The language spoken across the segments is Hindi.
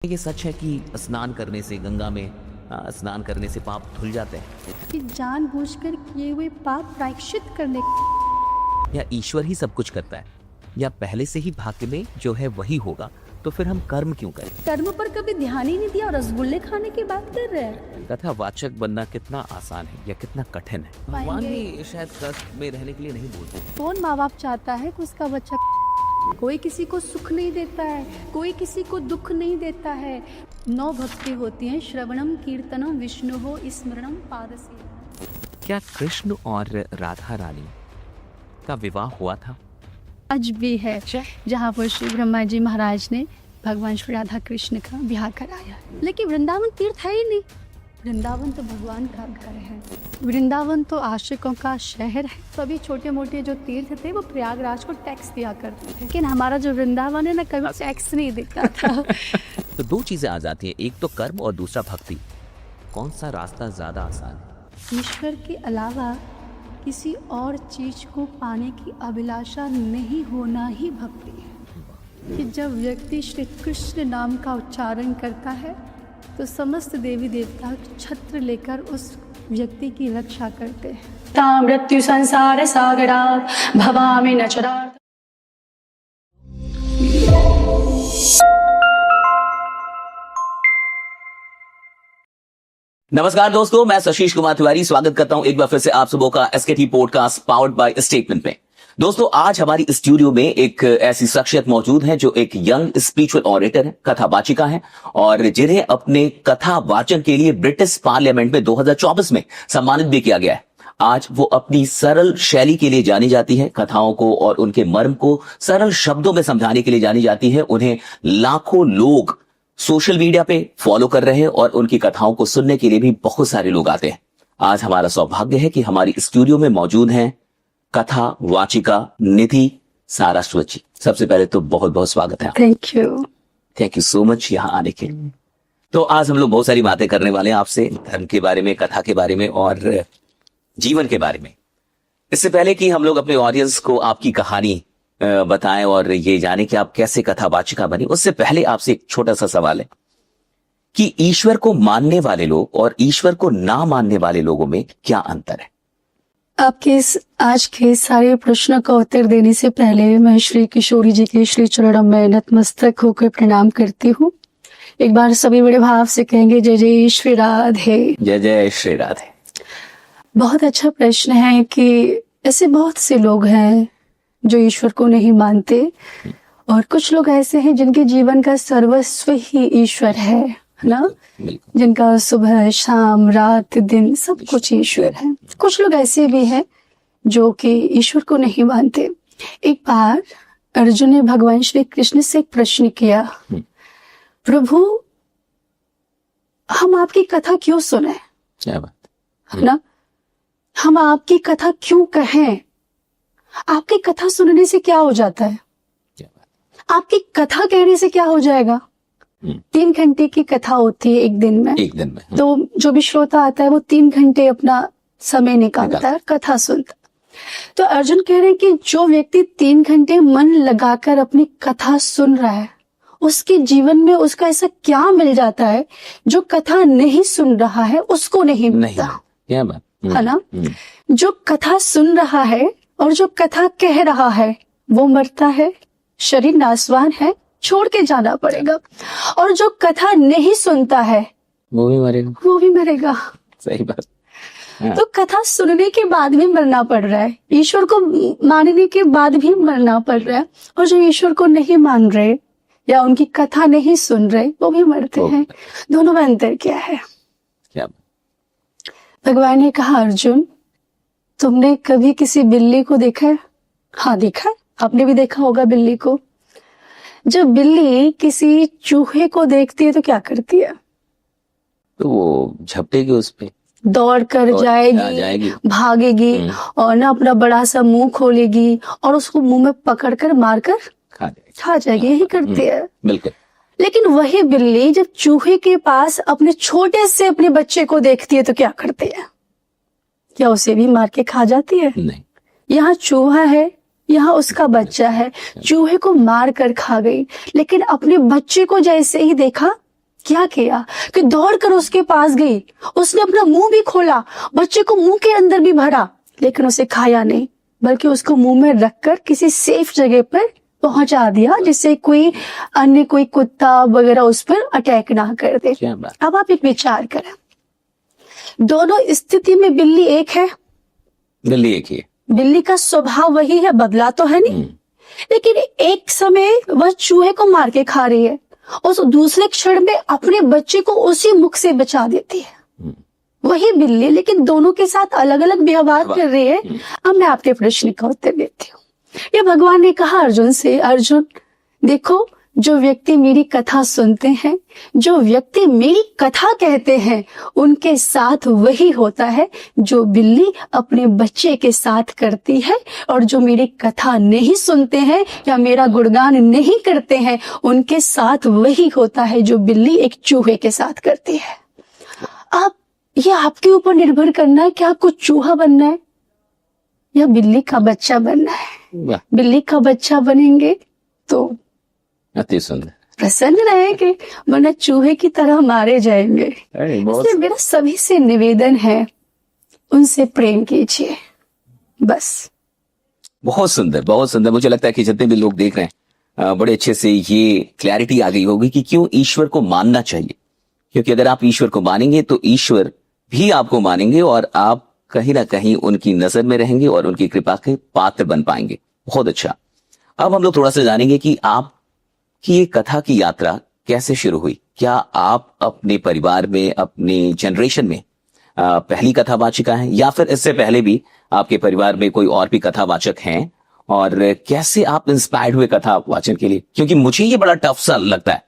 ये सच है कि स्नान करने से गंगा में स्नान करने से पाप धुल जाते हैं, कि जानबूझकर किए हुए पाप प्रायश्चित करने या ईश्वर ही सब कुछ करता है, या पहले से ही भाग्य में जो है वही होगा, तो फिर हम कर्म क्यों करें? कर्म पर कभी ध्यान ही नहीं दिया और रसगुल्ले खाने की बात कर रहे हैं। कथावाचक बनना कितना आसान है या कितना कठिन है? भगवान भी शायद कष्ट में रहने के लिए नहीं बोलते। कौन माँ बाप चाहता है कि उसका बच्चा, कोई किसी को सुख नहीं देता है, कोई किसी को दुख नहीं देता है। 9 भक्ति होती हैं, श्रवणम कीर्तनम विष्णु हो स्मरणम पादसेवा। क्या कृष्ण और राधा रानी का विवाह हुआ था? आज भी है जहाँ पर श्री ब्रह्मा जी महाराज ने भगवान श्री राधा कृष्ण का विवाह कराया, लेकिन वृंदावन तीर्थ है ही नहीं। वृंदावन तो भगवान का घर है, वृंदावन तो आशिकों का शहर है। तो अभी छोटे मोटे जो तीर्थ थे वो प्रयागराज को टैक्स दिया करते थे, लेकिन हमारा जो वृंदावन है ना कभी टैक्स नहीं देता था। तो 2 चीजें आ जाती हैं, एक तो कर्म और दूसरा भक्ति। कौन सा रास्ता ज्यादा आसान है? ईश्वर के अलावा किसी और चीज को पाने की अभिलाषा नहीं होना ही भक्ति है। कि जब व्यक्ति श्री कृष्ण नाम का उच्चारण करता है तो समस्त देवी देवता छत्र लेकर उस व्यक्ति की रक्षा करते हैं। ता मृत्यु संसार सागरात् भवामि न चरात्। नमस्कार दोस्तों, मैं आशीष कुमार तिवारी स्वागत करता हूं एक बार फिर से आप सबों का एसकेटी पॉडकास्ट पावर्ड बाय स्टेटमेंट में। दोस्तों, आज हमारी स्टूडियो में एक ऐसी शख्सियत मौजूद है जो एक यंग स्पिरिचुअल ऑरेटर है, कथावाचिका है, और जिन्हें अपने कथा वाचन के लिए ब्रिटिश पार्लियामेंट में 2024 में सम्मानित भी किया गया है। आज वो अपनी सरल शैली के लिए जानी जाती है, कथाओं को और उनके मर्म को सरल शब्दों में समझाने के लिए जानी जाती है। उन्हें लाखों लोग सोशल मीडिया पे फॉलो कर रहे हैं और उनकी कथाओं को सुनने के लिए भी बहुत सारे लोग आते हैं। आज हमारा सौभाग्य है कि हमारी स्टूडियो में मौजूद हैं कथा वाचिका निधि सारस्वत जी। सबसे पहले तो बहुत बहुत स्वागत है। थैंक यू सो मच यहाँ आने के लिए। तो आज हम लोग बहुत सारी बातें करने वाले हैं आपसे, धर्म के बारे में, कथा के बारे में और जीवन के बारे में। इससे पहले कि हम लोग अपने ऑडियंस को आपकी कहानी बताएं और ये जाने कि आप कैसे कथावाचिका बनी, उससे पहले आपसे एक छोटा सा सवाल है कि ईश्वर को मानने वाले लोग और ईश्वर को ना मानने वाले लोगों में क्या अंतर है? आपके इस आज के सारे प्रश्नों का उत्तर देने से पहले मैं श्री किशोरी जी के श्री चरणों में नतमस्तक होकर प्रणाम करती हूँ। एक बार सभी बड़े भाव से कहेंगे जय जय श्री राधे। जय जय श्री राधे। बहुत अच्छा प्रश्न है कि ऐसे बहुत से लोग हैं जो ईश्वर को नहीं मानते, और कुछ लोग ऐसे हैं जिनके जीवन का सर्वस्व ही ईश्वर है ना, जिनका सुबह शाम रात दिन सब कुछ ईश्वर है। कुछ लोग ऐसे भी हैं जो कि ईश्वर को नहीं मानते। एक बार अर्जुन ने भगवान श्री कृष्ण से एक प्रश्न किया, प्रभु हम आपकी कथा क्यों सुने? क्या बात है ना, हम आपकी कथा क्यों कहें? आपकी कथा सुनने से क्या हो जाता है? आपकी कथा कहने से क्या हो जाएगा? 3 घंटे की कथा होती है एक दिन में। तो जो भी श्रोता आता है वो 3 घंटे अपना समय निकालता है, कथा सुनता। तो अर्जुन कह रहे हैं कि जो व्यक्ति 3 घंटे मन लगाकर अपनी कथा सुन रहा है, उसके जीवन में उसका ऐसा क्या मिल जाता है जो कथा नहीं सुन रहा है उसको नहीं मिलता। क्या बात है ना? जो कथा सुन रहा है और जो कथा कह रहा है वो मरता है, शरीर नासवान है, छोड़ के जाना पड़ेगा। और जो कथा नहीं सुनता है वो भी मरेगा। सही बात। तो कथा सुनने के बाद भी मरना पड़ रहा है, ईश्वर को मानने के बाद भी मरना पड़ रहा है, और जो ईश्वर को नहीं मान रहे या उनकी कथा नहीं सुन रहे वो भी मरते हैं। दोनों में अंतर क्या है? क्या? भगवान ने कहा, अर्जुन तुमने कभी किसी बिल्ली को देखा है? हाँ देखा है, आपने भी देखा होगा बिल्ली को। जब बिल्ली किसी चूहे को देखती है तो क्या करती है? तो वो झपटेगी, उस पे दौड़ कर जाएगी, भागेगी और ना अपना बड़ा सा मुंह खोलेगी और उसको मुंह में पकड़कर मारकर खा जाएगी। यही करती है। बिल्कुल। लेकिन वही बिल्ली जब चूहे के पास अपने छोटे से अपने बच्चे को देखती है तो क्या करती है? क्या उसे भी मार के खा जाती है? नहीं। यहाँ चूहा है, यहाँ उसका बच्चा है, चूहे को मार कर खा गई, लेकिन अपने बच्चे को जैसे ही देखा क्या किया कि दौड़कर उसके पास गई, उसने अपना मुंह भी खोला, बच्चे को मुंह के अंदर भी भरा, लेकिन उसे खाया नहीं, बल्कि उसको मुंह में रखकर किसी सेफ जगह पर पहुंचा दिया, जिससे कोई अन्य कोई कुत्ता वगैरह उस पर अटैक ना कर दे। अब आप एक विचार करें, दोनों स्थिति में बिल्ली एक है, बिल्ली एक ही है। बिल्ली का स्वभाव वही है, बदला तो है नहीं, लेकिन एक समय वह चूहे को मार के खा रही है, उस दूसरे क्षण में अपने बच्चे को उसी मुख से बचा देती है। वही बिल्ली, लेकिन दोनों के साथ अलग अलग व्यवहार कर रही है। अब मैं आपके प्रश्न का उत्तर देती हूँ। ये भगवान ने कहा अर्जुन से, अर्जुन देखो, जो व्यक्ति मेरी कथा सुनते हैं, जो व्यक्ति मेरी कथा कहते हैं, उनके साथ वही होता है जो बिल्ली अपने बच्चे के साथ करती है, और जो मेरी कथा नहीं सुनते हैं या मेरा गुणगान नहीं करते हैं, उनके साथ वही होता है जो बिल्ली एक चूहे के साथ करती है। अब ये आपके ऊपर निर्भर करना है कि आपको चूहा बनना है या बिल्ली का बच्चा बनना है। बिल्ली का बच्चा बनेंगे तो अति सुंदर, प्रसन्न रहेंगे, वरना चूहे की तरह मारे जाएंगे। इसलिए मेरा सभी से निवेदन है, उनसे प्रेम कीजिए बस। बहुत सुंदर, बहुत सुंदर। मुझे लगता है कि जितने भी लोग देख रहे हैं बड़े अच्छे से ये क्लैरिटी आ गई होगी कि क्यों ईश्वर को मानना चाहिए, क्योंकि अगर आप ईश्वर को मानेंगे तो ईश्वर भी आपको मानेंगे और आप कहीं ना कहीं उनकी नजर में रहेंगे और उनकी कृपा के पात्र बन पाएंगे। बहुत अच्छा। अब हम लोग थोड़ा सा जानेंगे कि आप कि ये कथा की यात्रा कैसे शुरू हुई। क्या आप अपने परिवार में, अपने जनरेशन में पहली कथावाचिका हैं, या फिर इससे पहले भी आपके परिवार में कोई और भी कथावाचक हैं, और कैसे आप इंस्पायर्ड हुए कथा वाचन के लिए? क्योंकि मुझे ये बड़ा टफ सा लगता है,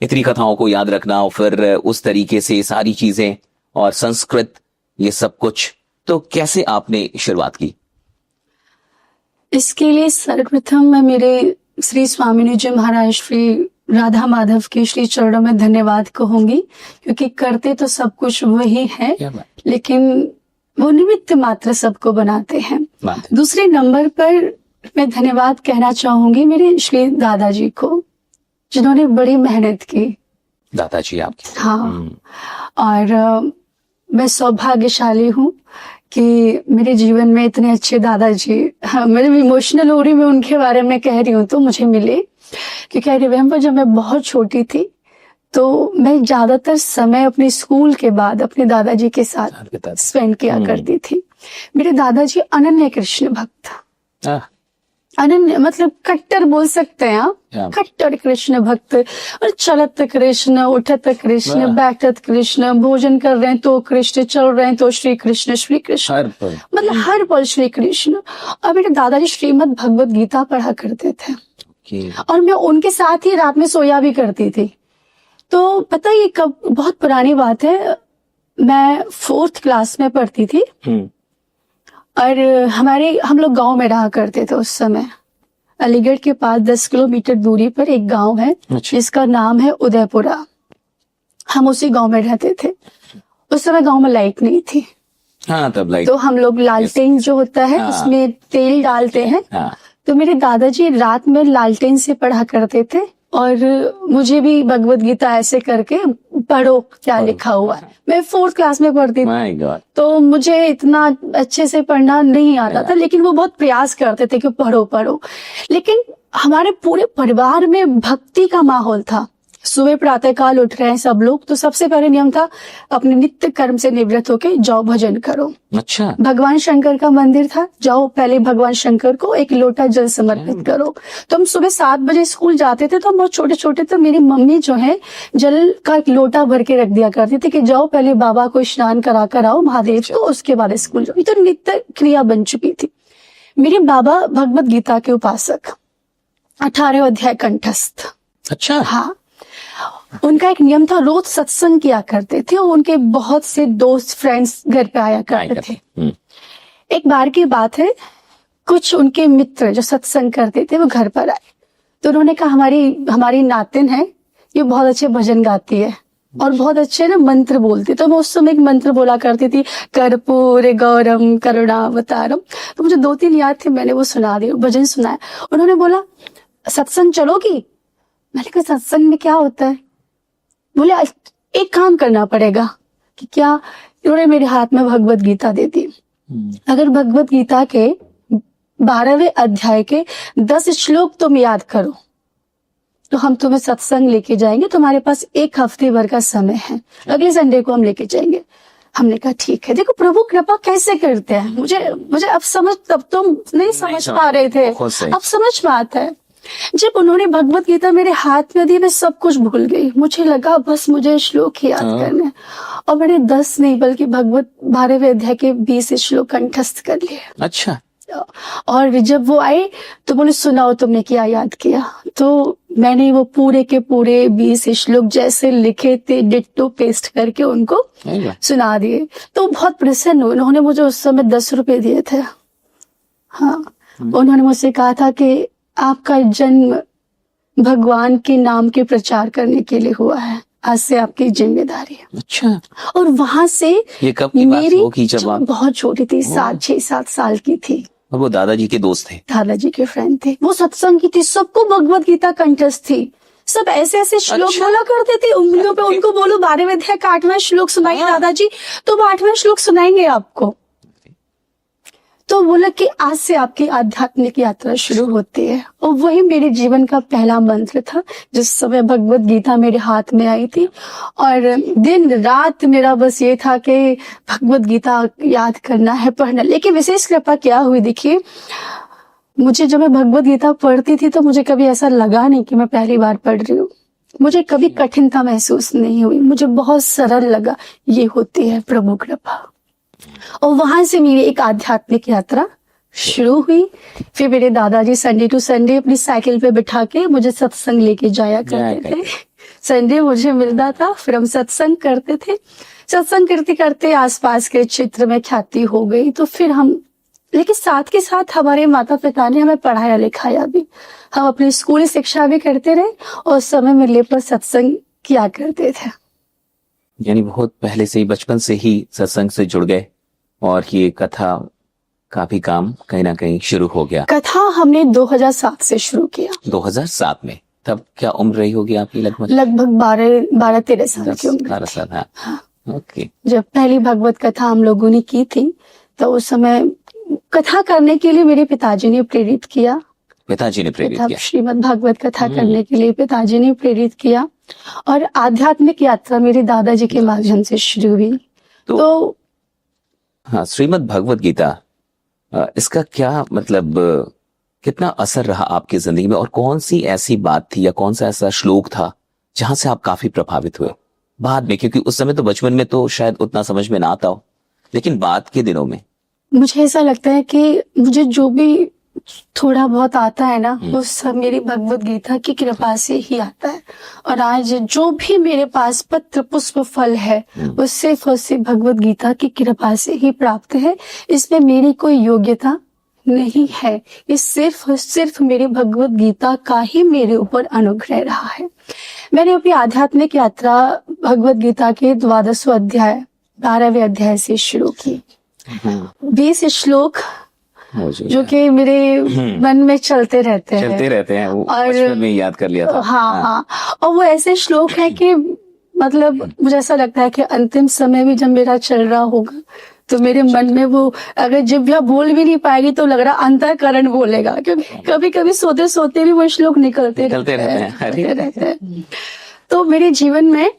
इतनी कथाओं को याद रखना और फिर उस तरीके से सारी चीजें और संस्कृत, ये सब कुछ। तो कैसे आपने शुरुआत की? इसके लिए सर्वप्रथम मैं मेरे श्री स्वामिनी जी महाराज श्री राधा माधव के श्री चरणों में धन्यवाद कहूंगी, क्योंकि करते तो सब कुछ वही है, लेकिन वो निमित्त मात्र सबको बनाते हैं। दूसरे नंबर पर मैं धन्यवाद कहना चाहूंगी मेरे श्री दादाजी को, जिन्होंने बड़ी मेहनत की। दादाजी आपके? हाँ, और मैं सौभाग्यशाली हूँ कि मेरे जीवन में इतने अच्छे दादाजी, हाँ, मैं इमोशनल हो रही, मैं उनके बारे में कह रही हूँ तो मुझे मिले, क्योंकि रिमेम्बर जब मैं बहुत छोटी थी तो मैं ज्यादातर समय अपने स्कूल के बाद अपने दादाजी के साथ स्पेंड किया करती थी। मेरे दादाजी अनन्य कृष्ण भक्त, अनन्य मतलब कट्टर बोल सकते हैं आप, कट्टर कृष्ण भक्त। और चलत कृष्ण, उठत कृष्ण, बैठत कृष्ण, भोजन कर रहे हैं तो कृष्ण, चल रहे हैं तो श्री कृष्ण, श्री कृष्ण, मतलब हर पल श्री कृष्ण। और मेरे दादाजी श्रीमद् भगवत गीता पढ़ा करते थे, और मैं उनके साथ ही रात में सोया भी करती थी। तो पता ये कब, बहुत पुरानी बात है, मैं 4th क्लास में पढ़ती थी, और हम लोग गांव में रहा करते थे उस समय। अलीगढ़ के पास 10 किलोमीटर दूरी पर एक गांव है जिसका नाम है उदयपुरा। हम उसी गांव में रहते थे। उस समय गांव में लाइट नहीं थी। हाँ, तब लाइट, तो हम लोग लालटेन जो होता है उसमें तेल डालते हैं। तो मेरे दादाजी रात में लालटेन से पढ़ा करते थे, और मुझे भी भगवत गीता ऐसे करके पढ़ो क्या लिखा हुआ है। मैं 4th क्लास में पढ़ती थी, तो मुझे इतना अच्छे से पढ़ना नहीं आता था, लेकिन वो बहुत प्रयास करते थे कि पढ़ो पढ़ो। लेकिन हमारे पूरे परिवार में भक्ति का माहौल था। सुबह प्रातःकाल उठ रहे हैं सब लोग, तो सबसे पहले नियम था अपने नित्य कर्म से निवृत्त होके जाओ भजन करो। अच्छा। भगवान शंकर का मंदिर था, जाओ पहले भगवान शंकर को एक लोटा जल समर्पित करो। तो हम सुबह 7 बजे स्कूल जाते थे, तो हम बहुत छोटे छोटे थे। मेरी मम्मी जो है जल का एक लोटा भर के रख दिया करती थी कि जाओ पहले बाबा को स्नान करा कर आओ महादेव को, उसके बाद स्कूल जाओ। ये तो नित्य क्रिया बन चुकी थी। मेरे बाबा भगवत गीता के उपासक, 18 अध्याय कंठस्थ। अच्छा। हाँ, उनका एक नियम था, रोज सत्संग किया करते थे, और उनके बहुत से दोस्त फ्रेंड्स घर पे आया करते थे। एक बार की बात है, कुछ उनके मित्र जो सत्संग करते थे वो घर पर आए, तो उन्होंने कहा हमारी नातिन है, ये बहुत अच्छे भजन गाती है और बहुत अच्छे ना मंत्र बोलती। तो मैं उस समय एक मंत्र बोला करती थी, कर्पूर गौरम करुणावतारम। तो मुझे 2-3 याद थे, मैंने वो सुना दिया, भजन सुनाया। उन्होंने बोला सत्संग चलोगी? मैंने कहा सत्संग में क्या होता है? बोले एक काम करना पड़ेगा कि क्या, इन्होंने मेरे हाथ में भगवत गीता दे दी। अगर भगवत गीता के 12वें अध्याय के 10 श्लोक तुम याद करो तो हम तुम्हें सत्संग लेके जाएंगे, तुम्हारे पास 1 हफ्ते भर का समय है, अगले संडे को हम लेके जाएंगे। हमने कहा ठीक है। देखो प्रभु कृपा कैसे करते हैं, मुझे अब समझ, तब तुम नहीं समझ पा रहे थे, अब समझ में आता है। जब उन्होंने भगवत गीता मेरे हाथ में दी, मैं सब कुछ भूल गई। मुझे लगा बस मुझे श्लोक ही याद करने, और मैंने 10 नहीं बल्कि भगवत 12वें अध्याय के 20 श्लोक कंठस्थ कर लिए। अच्छा। और जब वो आए तो बोले सुनाओ तुमने क्या याद किया। तो मैंने वो पूरे के पूरे 20 श्लोक जैसे लिखे थे डिट्टो पेस्ट करके उनको सुना दिए। तो बहुत प्रसन्न हुए। उन्होंने मुझे उस समय 10 रुपए दिए थे। हाँ, उन्होंने मुझसे कहा था कि आपका जन्म भगवान के नाम के प्रचार करने के लिए हुआ है, आज से आपकी जिम्मेदारी है। अच्छा। और वहां से ये कब की बात होगी जब आप बहुत छोटी थी, 6-7 साल की थी। और वो दादाजी के दोस्त थे, दादाजी के फ्रेंड थे। वो सत्संग की थी, सबको भगवत गीता कंठस्थ थी। सब ऐसे ऐसे श्लोक बोला करते थे उंगलियों पे। उनको बोलो 12वें अध्याय का 8वां श्लोक सुनाइए दादाजी, तो वो 8वां श्लोक सुनाएंगे आपको। तो बोला कि आज से आपकी आध्यात्मिक यात्रा शुरू होती है। और वही मेरे जीवन का पहला मंत्र था जिस समय भगवत गीता मेरे हाथ में आई थी। और दिन रात मेरा बस ये था कि भगवत गीता याद करना है, पढ़ना। लेकिन विशेष कृपा क्या हुई, देखिए मुझे जब मैं भगवत गीता पढ़ती थी तो मुझे कभी ऐसा लगा नहीं कि मैं पहली बार पढ़ रही हूँ। मुझे कभी कठिनता महसूस नहीं हुई, मुझे बहुत सरल लगा। ये होती है प्रभु कृपा। और वहां से मेरी एक आध्यात्मिक यात्रा शुरू हुई। फिर मेरे दादाजी संडे टू संडे अपनी साइकिल पे बिठा के मुझे सत्संग लेके जाया करते थे। संडे मुझे मिलता था, फिर हम सत्संग करते थे। सत्संग करते करते आसपास के क्षेत्र में ख्याति हो गई। तो फिर हम, लेकिन साथ के साथ हमारे माता पिता ने हमें पढ़ाया लिखाया भी। हम अपनी स्कूली शिक्षा भी करते रहे और समय मिलने पर सत्संग किया करते थे। यानी बहुत पहले से ही, बचपन से ही सत्संग से जुड़ गए और ये कथा का भी काम कहीं ना कहीं शुरू हो गया। कथा हमने 2007 से शुरू किया। 2007 में, तब क्या उम्र रही होगी आपकी? लगभग 12-13 साल की उम्र। 12 साल। हाँ। ओके। जब पहली भगवत कथा हम लोगों ने की थी तो उस समय कथा करने के लिए मेरे पिताजी ने प्रेरित किया। पिताजी ने प्रेरित किया श्रीमद् भागवत कथा करने के लिए पिताजी ने प्रेरित किया। और आध्यात्मिक यात्रा मेरे दादाजी के माध्यम से शुरू हुई। तो हाँ, श्रीमद् भगवत गीता, इसका क्या मतलब, कितना असर रहा आपकी जिंदगी में? और कौन सी ऐसी बात थी या कौन सा ऐसा श्लोक था जहां से आप काफी प्रभावित हुए बाद में? क्योंकि उस समय तो बचपन में तो शायद उतना समझ में ना आता हो, लेकिन बाद के दिनों में मुझे ऐसा लगता है कि मुझे जो भी थोड़ा बहुत आता है ना, वो सब मेरी भगवत गीता की कृपा से ही आता है। और आज जो भी मेरे पास पत्र पुष्प फल है वो सिर्फ और सिर्फ भगवत गीता की कृपा से ही प्राप्त है। इसमें मेरी कोई योग्यता नहीं है, ये सिर्फ और सिर्फ मेरी भगवत गीता का ही मेरे ऊपर अनुग्रह रहा है। मैंने अपनी आध्यात्मिक यात्रा भगवत गीता के 12वें अध्याय 12वें अध्याय से शुरू की। 20 श्लोक जो कि मेरे मन में चलते रहते हैं वो और बचपन में याद कर लिया था। हाँ। और वो ऐसे श्लोक है कि मतलब मुझे ऐसा लगता है कि अंतिम समय भी जब मेरा चल रहा होगा तो मेरे मन में वो, अगर जिह्वा बोल भी नहीं पाएगी तो लग रहा अंतःकरण बोलेगा, क्योंकि कभी कभी सोते सोते भी वो श्लोक निकलते रहते हैं। तो मेरे जीवन में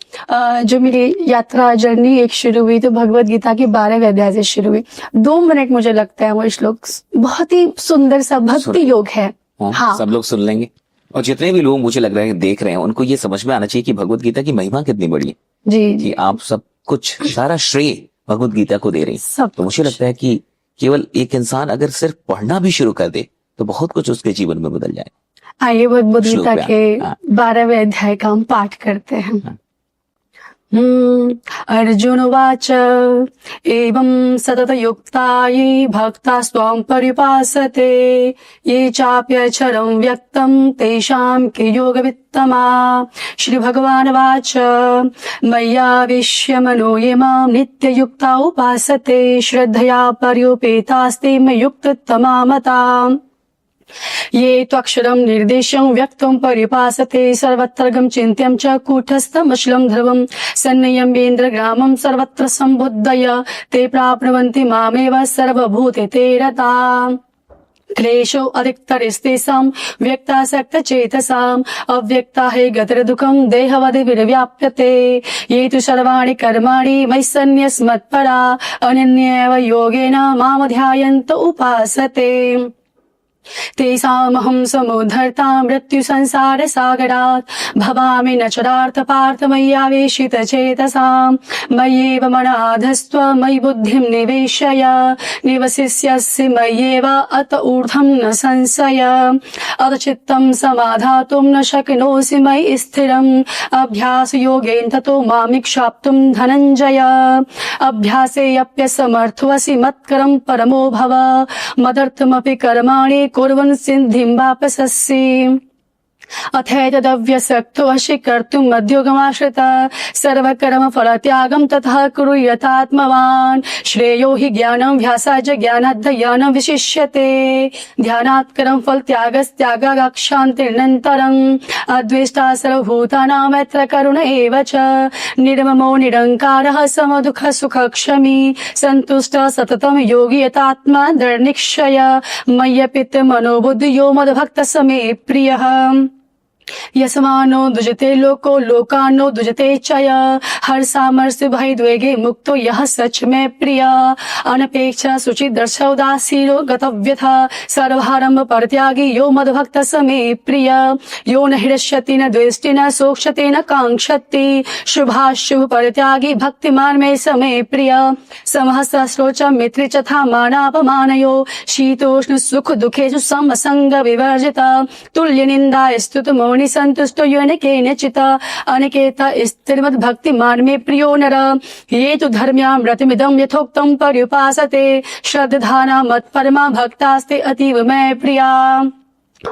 जो मेरी यात्रा जर्नी एक शुरू हुई तो भगवत गीता के 12वें अध्याय से शुरू हुई। 2 मिनट मुझे लगता है वो श्लोक बहुत ही सुंदर सा भक्ति योग है। हाँ, सब लोग सुन लेंगे और जितने भी लोग मुझे लग रहा है देख रहे हैं उनको ये समझ में आना चाहिए कि भगवत गीता की महिमा कितनी बड़ी है। जी, कि आप सब कुछ सारा श्रेय भगवत गीता को दे रहे हैं। तो मुझे लगता है कि केवल एक इंसान अगर सिर्फ पढ़ना भी शुरू कर दे तो बहुत कुछ उसके जीवन में बदल जाए। आइए भगवत गीता के 12वें अध्याय का हम पाठ करते हैं। अर्जुन उवाच एवं सतत युक्ता ये भक्ता स्वां परिपासते ये चाप्यक्षरं व्यक्तं तेषां के योगवित्तमा। श्री भगवान वाच मय्याविश्य मनो ये मां नित्ययुक्ता उपासते श्रद्धया पर्युपेतास्ते मयुक्ततमा मता। ये त्वक्षरं निर्देशं व्यक्तं परिपासते सर्वत्रगं चिन्त्यं च कूटस्थमश्लं ध्रुवं सन्नियम्येन्द्रग्रामं सर्वत्र सम्बुद्धय ते प्राप्नुवन्ति मामेव सर्वभूते ते रता क्लेशो अधिकतरस्तेषां व्यक्तासक्तचेतसाम् अव्यक्ता हि गतिर्दुःखं देहवद्भिर्व्याप्यते ये तु सर्वाणि कर्माणि मयि सन्न्यस्मत्परा अनन्येव योगेन मां ध्यायन्त उपासते तेषामहं समुद्धर्ता मृत्युसंसारसागरात् भवामि न चरार्थ पार्थ मय्यावेशितचेतसाम् मय्येव मनाधस्त्व मयि बुद्धिं निवेशय निवसिष्यसि मय्येव अत ऊर्ध्वं न संशय अथ चित्तं समाधातुं न शक्नोषि मयि स्थिरम् अभ्यासयोगेन ततो मामिक्षाप्तुं धनञ्जय अभ्यासेऽप्यसमर्थोऽसि मत्करं परमो भव मदर्थमपि कर्माणि कुर्वन् सिद्धिं वापससि अथैतदव्यसक्तोऽसि कर्तुम् मध्योगमाश्रिता सर्वकर्म फलत्यागं ततः कुरु यथात्मवान् श्रेयो हि ज्ञानं व्यासाय ज्ञानाद्धयनं विशिष्यते ध्यानात् कर्म फल त्यागस्त्यागाक्षान्तिरनन्तरम् अद्वेष्टा सर्वभूतानां मैत्र करुण एव च निर्ममो निरङ्कारः समदुःख सुखक्षमी सन्तुष्टः सततं योगी यतात्मा दृढनिश्चय मय्यर्पित मनोबुद्धियो मद्भक्तः स मे प्रियः यस्मानो दुजते लोको लोकानो दुजते चय हर सामर्स्य भय द्वेगे मुक्तो यह सच में प्रिय अनपेक्षा शुचि दर्शौदासीनो गतव्यथा सर्वहारंभ परित्यागी यो मद्भक्त स मे प्रिय यो न हृष्यति न द्वेष्टि न शोक्षति न कांक्षति शुभाशुभ परित्यागी भक्तिमान में स मे प्रिय समः सहस्रोच मित्र चथा मानापमानयो शीतोष्ण सुख दुखेषु समसंग विवर्जिता तुल्य निंदा स्तुत मौनि संतुष्टो येन केनचित् अनिकेता स्थिरमद् भक्तिमान में प्रियो नर ये तु धर्म्यामृतमिदं यथोक्तं पर्युपासते श्रद्धाना मत्परमा भक्तास्ते अतीव मे प्रिया।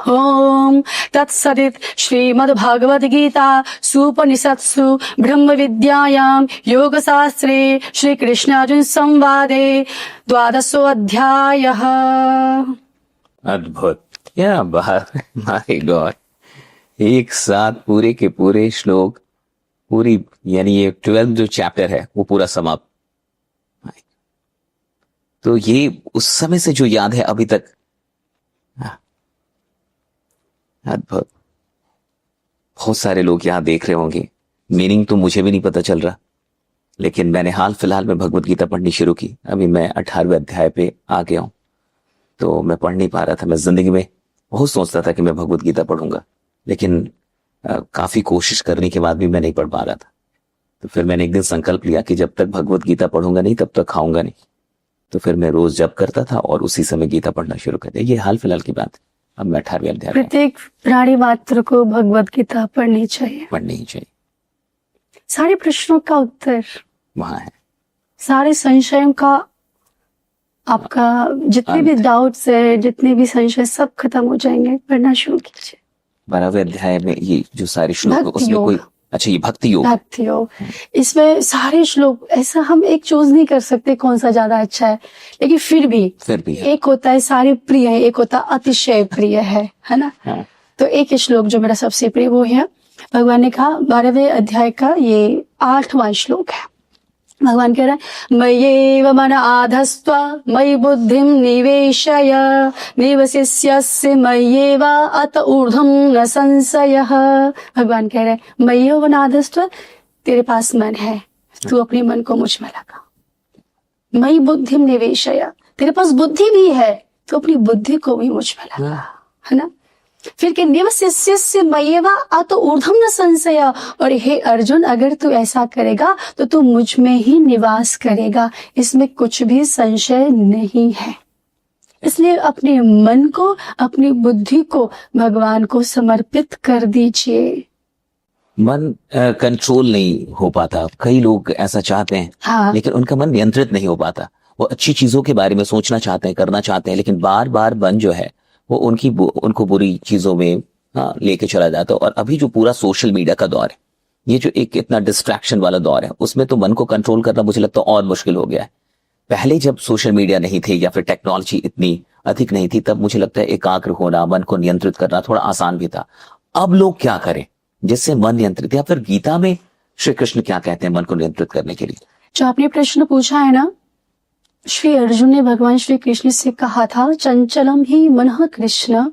ओम तत्सदित श्रीमद्भागवत गीता सुपनिषत्सु ब्रह्म विद्यायां योग शास्त्रे श्री कृष्णार्जुन संवादे 12वां अध्यायः। अद्भुत, क्या बात, माय गॉड, एक साथ पूरे के पूरे श्लोक, पूरी यानी ये 12 जो चैप्टर है वो पूरा समाप्त। तो ये उस समय से जो याद है अभी तक, अद्भुत। बहुत सारे लोग यहाँ देख रहे होंगे, मीनिंग तो मुझे भी नहीं पता चल रहा, लेकिन मैंने हाल फिलहाल में भगवत गीता पढ़नी शुरू की। अभी मैं 18वें अध्याय पे आ गया हूं, तो मैं पढ़ नहीं पा रहा था। मैं जिंदगी में बहुत सोचता था कि मैं भगवत गीता पढ़ूंगा, लेकिन काफी कोशिश करने के बाद भी मैं नहीं पढ़ पा रहा था। तो फिर मैंने एक दिन संकल्प लिया कि जब तक भगवत गीता पढ़ूंगा नहीं तब तक खाऊंगा नहीं। तो फिर मैं रोज जप करता था और उसी समय गीता पढ़ना शुरू कर दिया। ये हाल फिलहाल की बात है। अब मैं 18वें अध्याय में। प्रत्येक प्राणी मात्र को भगवत गीता पढ़नी चाहिए, पढ़नी ही चाहिए। सारे प्रश्नों का उत्तर वहां है, सारे संशयों का, आपका जितने भी डाउट्स है, जितने भी संशय, सब खत्म हो जाएंगे। पढ़ना शुरू कीजिए। 12वें अध्याय में ये जो सारे श्लोक, भक्ति उसमें योग। कोई, अच्छा ये भक्ति योग, भक्ति योग, इसमें सारे श्लोक, ऐसा हम एक चूज नहीं कर सकते कौन सा ज्यादा अच्छा है, लेकिन फिर भी है। एक होता है सारे प्रिय है, एक होता अतिशय प्रिय है ना। हाँ। तो एक श्लोक जो मेरा सबसे प्रिय वो है, भगवान ने कहा 12वें अध्याय का ये 8वां श्लोक है। भगवान कह रहे हैं, मय्येव मन आधस्त्व मयि बुद्धिं निवेशय निवसिष्यसि मय्येव अत ऊर्ध्वं न संशयः। भगवान कह रहे हैं, मय्येव मन आधस्त्व, तेरे पास मन है, तू अपने मन को मुझ में लगा। मयि बुद्धिं निवेशय, तेरे पास बुद्धि भी है, तो अपनी बुद्धि को भी मुझ में लगा, है ना। फिर के निवसिष्यसि मय्येव अत ऊर्ध्वं न संशय, और हे अर्जुन, अगर तू ऐसा करेगा तो तू मुझ में ही निवास करेगा, इसमें कुछ भी संशय नहीं है। इसलिए अपने मन को, अपनी बुद्धि को भगवान को समर्पित कर दीजिए। मन कंट्रोल नहीं हो पाता। कई लोग ऐसा चाहते हैं, हाँ। लेकिन उनका मन नियंत्रित नहीं हो पाता। वो अच्छी चीजों के बारे में सोचना चाहते हैं, करना चाहते हैं, लेकिन बार बार मन जो है वो उनको बुरी चीजों में लेके चला जाता है। और अभी जो पूरा सोशल मीडिया का दौर है, ये जो एक इतना डिस्ट्रैक्शन वाला दौर है, उसमें तो मन को कंट्रोल करना मुझे लगता है और मुश्किल हो गया है। पहले जब सोशल मीडिया नहीं थे या फिर टेक्नोलॉजी इतनी अधिक नहीं थी, तब मुझे लगता है एकाग्र होना, मन को नियंत्रित करना थोड़ा आसान भी था। अब लोग क्या करें जिससे मन नियंत्रित, या फिर गीता में श्री कृष्ण क्या कहते हैं मन को नियंत्रित करने के लिए? जो आपने प्रश्न पूछा है ना, श्री अर्जुन ने भगवान श्री कृष्ण से कहा था, चंचलम ही मनः कृष्ण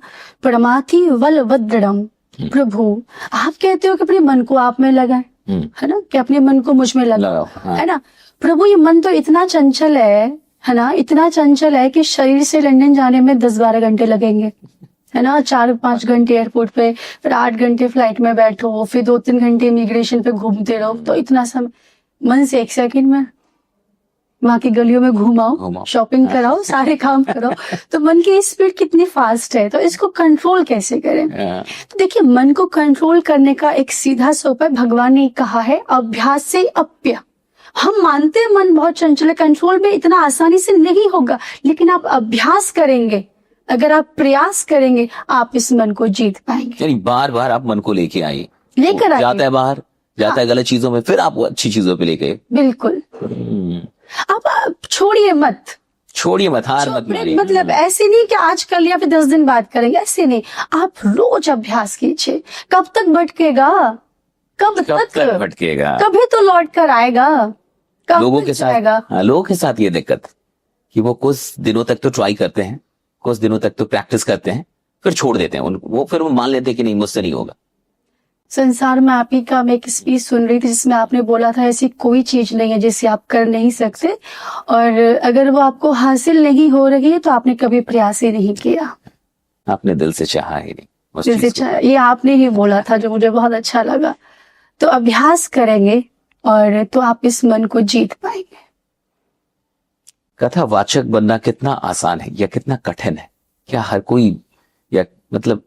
परमाथि बलवद्रम। प्रभु, आप कहते हो कि अपने मन को आप में लगाएं, है ना, कि अपने मन को मुझ में लगाओ, हाँ। है ना। प्रभु, ये मन तो इतना चंचल है ना, इतना चंचल है कि शरीर से लंदन जाने में 10-12 घंटे लगेंगे, है ना। 4-5 घंटे एयरपोर्ट पे, फिर 8 घंटे फ्लाइट में बैठो, फिर 2-3 घंटे इमिग्रेशन पे घूमते रहो, तो इतना समय। मन से 1 सेकंड में वहां की गलियों में घुमाओ, शॉपिंग कराओ, सारे काम करो। तो मन की स्पीड कितनी फास्ट है, तो इसको कंट्रोल कैसे करें? तो देखिए, मन को कंट्रोल करने का एक सीधा सा उपाय भगवान ने कहा है, अभ्यास से अप्य। हम मानते हैं मन बहुत चंचल है, कंट्रोल में इतना आसानी से नहीं होगा, लेकिन आप अभ्यास करेंगे, अगर आप प्रयास करेंगे, आप इस मन को जीत पाएंगे। यानी बार बार आप मन को लेके आइए, लेकर आइए, जाता है बाहर, जाता है गलत चीजों में, फिर आप वो अच्छी चीजों पे लेके। बिल्कुल। आप छोड़िए मत, हार मत मानिए। मतलब ऐसे नहीं कि आज कर लिया फिर 10 दिन बाद करेंगे, ऐसे नहीं। आप रोज अभ्यास कीजिए। कब तक भटकेगा? कब तक भटकेगा? कभी तो लौट कर आएगा। लोगों के साथ ये दिक्कत कि वो कुछ दिनों तक तो ट्राई करते हैं, कुछ दिनों तक तो प्रैक्टिस करते हैं, फिर छोड़ देते हैं। वो फिर वो मान लेते हैं कि नहीं, मुझसे नहीं होगा। संसार में आप ही का मैं एक स्पीच सुन रही थी जिसमें आपने बोला था, ऐसी कोई चीज नहीं है जिसे आप कर नहीं सकते, और अगर वो आपको हासिल नहीं हो रही है तो आपने कभी प्रयास ही नहीं किया, आपने दिल से चाहा ही नहीं। दिल से चाहा, ये आपने ही बोला था, जो मुझे बहुत अच्छा लगा। तो अभ्यास करेंगे और तो आप इस मन को जीत पाएंगे। कथावाचक बनना कितना आसान है या कितना कठिन है? क्या हर कोई, या मतलब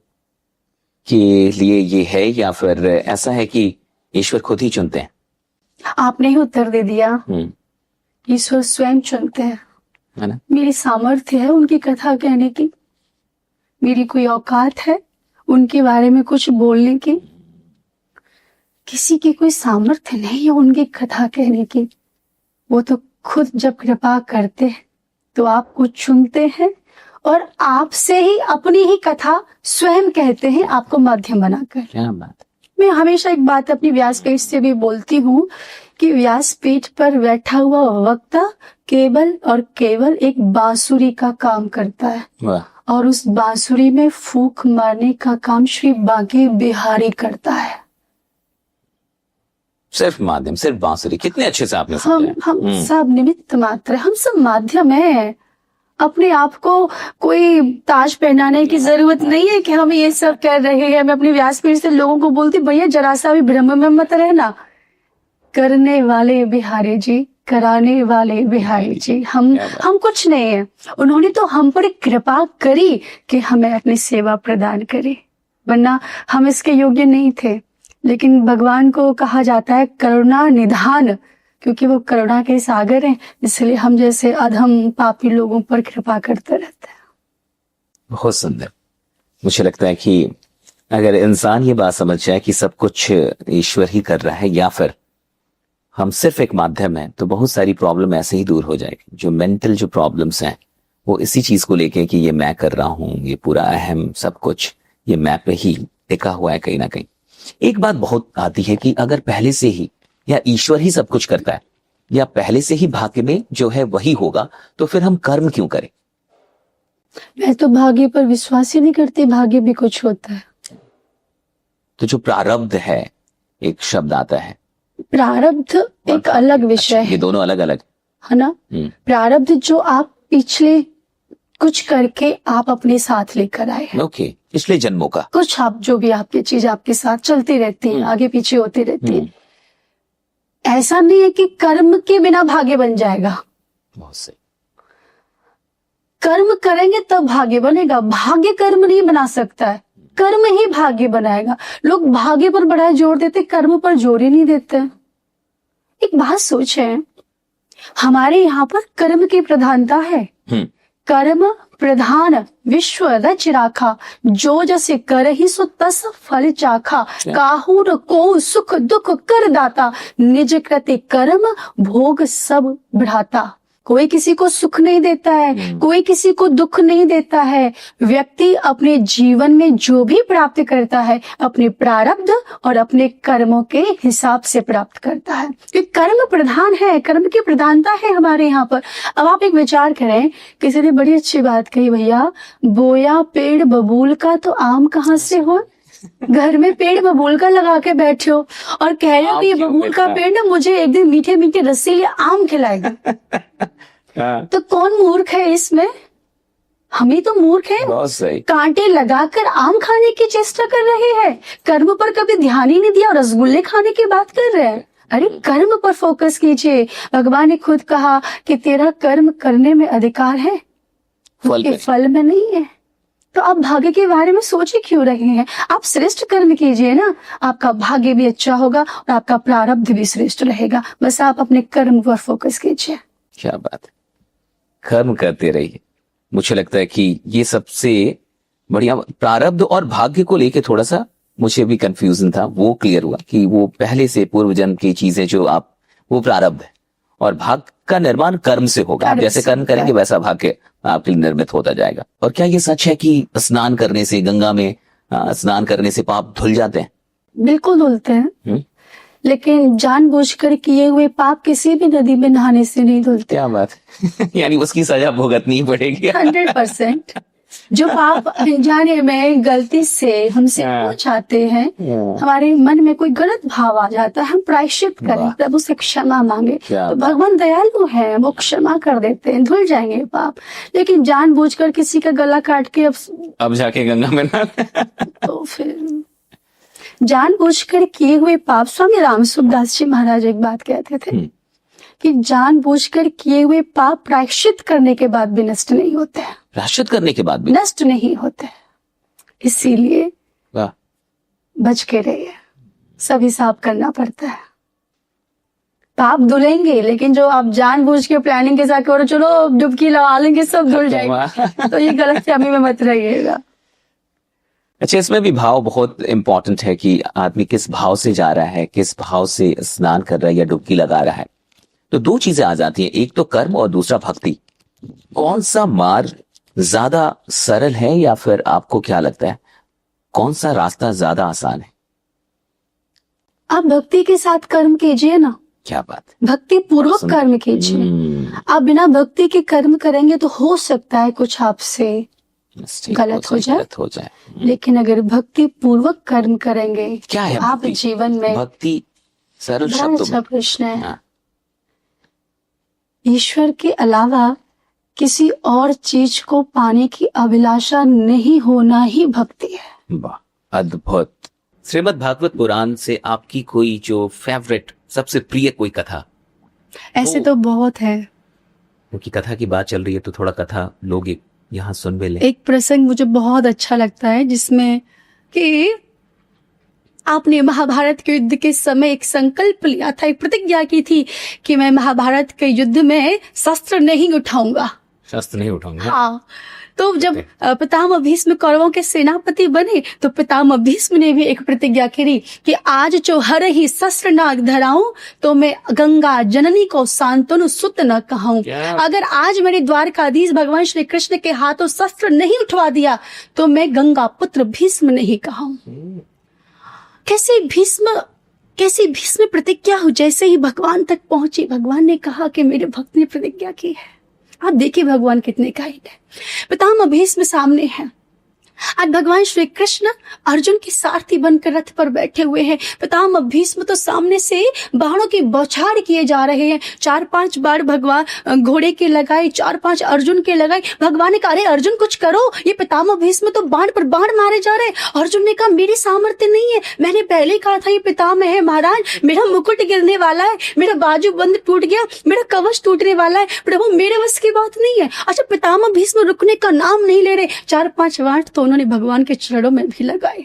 के लिए ये है, या फिर ऐसा है कि ईश्वर खुद ही चुनते हैं? आपने ही उत्तर दे दिया, ईश्वर स्वयं चुनते हैं, है ना। मेरी सामर्थ्य है उनकी कथा कहने की, मेरी कोई औकात है उनके बारे में कुछ बोलने की? किसी की कोई सामर्थ्य नहीं है उनकी कथा कहने की। वो तो खुद जब कृपा करते हैं तो आपको चुनते हैं और आपसे ही अपनी ही कथा स्वयं कहते हैं, आपको माध्यम बनाकर। क्या बात। मैं हमेशा एक बात अपनी व्यासपीठ से भी बोलती हूँ कि व्यासपीठ पर बैठा हुआ वक्ता केवल और केवल एक बांसुरी का काम करता है, और उस बांसुरी में फूंक मारने का काम श्री बांके बिहारी करता है। सिर्फ माध्यम, सिर्फ बांसुरी। कितने अच्छे से आपने हम सब निमित्त मात्र, हम सब माध्यम है। अपने आप को कोई ताज पहनाने की जरूरत नहीं है कि हम ये सब कर रहे हैं। मैं अपनी व्यासपीठ से लोगों को बोलती, भैया जरा सा भी भ्रम में मत रहना, करने वाले बिहारी जी, कराने वाले बिहारी जी, हम कुछ नहीं है। उन्होंने तो हम पर कृपा करी कि हमें अपनी सेवा प्रदान करी, वरना हम इसके योग्य नहीं थे। लेकिन भगवान को कहा जाता है करुणा निधान, क्योंकि वो करुणा के सागर हैं, इसलिए हम जैसे अधम पापी लोगों पर कृपा करते रहते हैं। बहुत सुंदर। मुझे लगता है कि अगर इंसान ये बात समझ जाए कि सब कुछ ईश्वर ही कर रहा है या फिर हम सिर्फ एक माध्यम है, तो बहुत सारी प्रॉब्लम ऐसे ही दूर हो जाएगी। जो मेंटल जो प्रॉब्लम्स हैं वो इसी चीज को लेके कि ये मैं कर रहा हूँ, ये पूरा अहम सब कुछ ये मैं पे ही टिका हुआ है कहीं ना कहीं। एक बात बहुत आती है कि अगर पहले से ही या ईश्वर ही सब कुछ करता है या पहले से ही भाग्य में जो है वही होगा, तो फिर हम कर्म क्यों करें? मैं तो भाग्य पर विश्वास ही नहीं करती, भाग्य भी कुछ होता है। तो जो प्रारब्ध है, एक शब्द आता है, प्रारब्ध एक अलग विषय है। ये दोनों अलग अलग है ना। प्रारब्ध जो आप पिछले कुछ करके आप अपने साथ लेकर आए हैं। ओके, पिछले जन्मों का कुछ आप जो भी आपकी चीज आपके साथ चलती रहती है, आगे पीछे होती रहती है। ऐसा नहीं है कि कर्म के बिना भाग्य बन जाएगा। बहुत सही। कर्म करेंगे तब भाग्य बनेगा, भाग्य कर्म नहीं बना सकता है, कर्म ही भाग्य बनाएगा। लोग भाग्य पर बड़ा जोर देते, कर्म पर जोर ही नहीं देते। एक बात सोचे, हमारे यहाँ पर कर्म की प्रधानता है। कर्म प्रधान विश्व रच राखा, जो जैसे कर ही सो तस फल चाखा। काहूर को सुख दुख कर दाता, निज कृति कर्म भोग सब बढ़ाता। कोई किसी को सुख नहीं देता है, कोई किसी को दुख नहीं देता है। व्यक्ति अपने जीवन में जो भी प्राप्त करता है अपने प्रारब्ध और अपने कर्मों के हिसाब से प्राप्त करता है, क्योंकि कर्म प्रधान है, कर्म की प्रधानता है हमारे यहाँ पर। अब आप एक विचार करें, किसी ने बड़ी अच्छी बात कही, भैया बोया पेड़ बबूल का तो आम कहाँ से हो। घर में पेड़ बबूल का लगा के बैठे हो और कह रहे हो कि ये बबूल का पेड़ ना मुझे एक दिन मीठे मीठे रसीले आम खिलाएगा। तो कौन मूर्ख है इसमें? हम ही तो मूर्ख हैं। बहुत सही। कांटे लगाकर आम खाने की चेष्टा कर रहे हैं, कर्म पर कभी ध्यान ही नहीं दिया और रसगुल्ले खाने की बात कर रहे हैं। अरे कर्म पर फोकस कीजिए। भगवान ने खुद कहा कि तेरा कर्म करने में अधिकार है, फल में नहीं है। तो आप भाग्य के बारे में सोच ही क्यों रहे हैं? आप श्रेष्ठ कर्म कीजिए ना, आपका भाग्य भी अच्छा होगा और आपका प्रारब्ध भी श्रेष्ठ रहेगा। बस आप अपने कर्म पर फोकस कीजिए। क्या बात है, कर्म करते रहिए। मुझे लगता है कि ये सबसे बढ़िया। प्रारब्ध और भाग्य को लेके थोड़ा सा मुझे भी कंफ्यूजन था, वो क्लियर हुआ कि वो पहले से पूर्व जन्म की चीजें जो आप, वो प्रारब्ध है और भाग्य का निर्माण कर्म से होगा। आप जैसे कर्म करेंगे वैसा भाग्य आपके लिए निर्मित होता जाएगा। और क्या ये सच है कि स्नान करने से, गंगा में स्नान करने से पाप धुल जाते हैं? बिल्कुल धुलते हैं, लेकिन जानबूझकर किए हुए पाप किसी भी नदी में नहाने से नहीं धुलते। क्या बात है। यानी उसकी सजा भुगतनी पड़ेगी। 100%। जो पाप अनजाने में गलती से हमसे हो जाते हैं, हमारे मन में कोई गलत भाव आ जाता है, हम प्रायश्चित करें, प्रभु से क्षमा मांगे, तो भगवान दयालु है, वो क्षमा कर देते हैं, धुल जाएंगे पाप। लेकिन जानबूझकर किसी का गला काट के अब जाके गंगा में ना तो फिर जानबूझकर किए हुए पाप। स्वामी रामसुखदास जी महाराज एक बात कहते थे कि जानबूझकर किए हुए पाप प्रायश्चित करने के बाद भी नष्ट नहीं होते हैं। प्रायश्चित करने के बाद भी नष्ट नहीं होते, इसीलिए बच के रहिए। सब हिसाब करना पड़ता है। पाप धुलेंगे, लेकिन जो आप जानबूझ के प्लानिंग के साथ करो, चलो डुबकी लगा लेंगे सब धुल जाएगा, तो ये गलतफहमी में मत रहिएगा। अच्छा, इसमें भी भाव बहुत इंपॉर्टेंट है कि आदमी किस भाव से जा रहा है, किस भाव से स्नान कर रहा है या डुबकी लगा रहा है। तो दो चीजें आ जाती हैं, एक तो कर्म और दूसरा भक्ति। कौन सा मार्ग ज्यादा सरल है या फिर आपको क्या लगता है कौन सा रास्ता ज्यादा आसान है? आप भक्ति के साथ कर्म कीजिए ना। क्या बात, भक्ति पूर्वक कर्म कीजिए। आप बिना भक्ति के कर्म करेंगे तो हो सकता है कुछ आपसे गलत हो जाए, लेकिन अगर भक्ति पूर्वक कर्म करेंगे, क्या है आप जीवन में भक्ति? सरल शब्दों में प्रश्न है। ईश्वर के अलावा किसी और चीज को पाने की अभिलाषा नहीं होना ही भक्ति है। वाह, अद्भुत। श्रीमद् भागवत पुराण से आपकी कोई जो फेवरेट, सबसे प्रिय कोई कथा? ऐसे तो बहुत है, क्योंकि कथा की बात चल रही है तो थोड़ा कथा लोग यहाँ सुन भी ले। एक प्रसंग मुझे बहुत अच्छा लगता है जिसमें कि आपने महाभारत के युद्ध के समय एक संकल्प लिया था, एक प्रतिज्ञा की थी कि मैं महाभारत के युद्ध में शस्त्र नहीं उठाऊंगा। शस्त्र नहीं उठाऊंगा। हाँ, तो जब पितामह भीष्म कौरवों के सेनापति बने तो पितामह भीष्म ने भी एक प्रतिज्ञा करी कि आज जो हर ही शस्त्र न धराऊं तो मैं गंगा जननी को सांत्वनु सुत न कहूं। अगर आज मेरे द्वारकाधीश भगवान श्री कृष्ण के हाथों शस्त्र नहीं उठवा दिया तो मैं गंगा पुत्र भीष्म नहीं कहूं। कैसी भीष्म प्रतिज्ञा हो। जैसे ही भगवान तक पहुंची, भगवान ने कहा कि मेरे भक्त ने प्रतिज्ञा की है। आप देखिए भगवान कितने काइंड है। पितामह भीष्म सामने हैं। आज भगवान श्री कृष्ण अर्जुन के सारथी बनकर रथ पर बैठे हुए हैं। पितामह भीष्म तो सामने से बाणों की बौछार किए जा रहे हैं। 4-5 बार भगवान घोड़े के लगाए, 4-5 अर्जुन के लगाए। भगवान ने कहा अरे अर्जुन कुछ करो, ये पितामह भीष्म तो बाण पर बाण मारे जा रहे हैं। अर्जुन ने कहा मेरी सामर्थ्य नहीं है, मैंने पहले कहा था ये पितामह है महाराज, मेरा मुकुट गिरने वाला है, मेरा बाजू बंद टूट गया, मेरा कवच टूटने वाला है, प्रभु मेरे बस की बात नहीं है। अच्छा, पितामह भीष्म रुकने का नाम नहीं ले रहे। 4-5 वाट तो उन्होंने भगवान के चरणों में भी लगाए।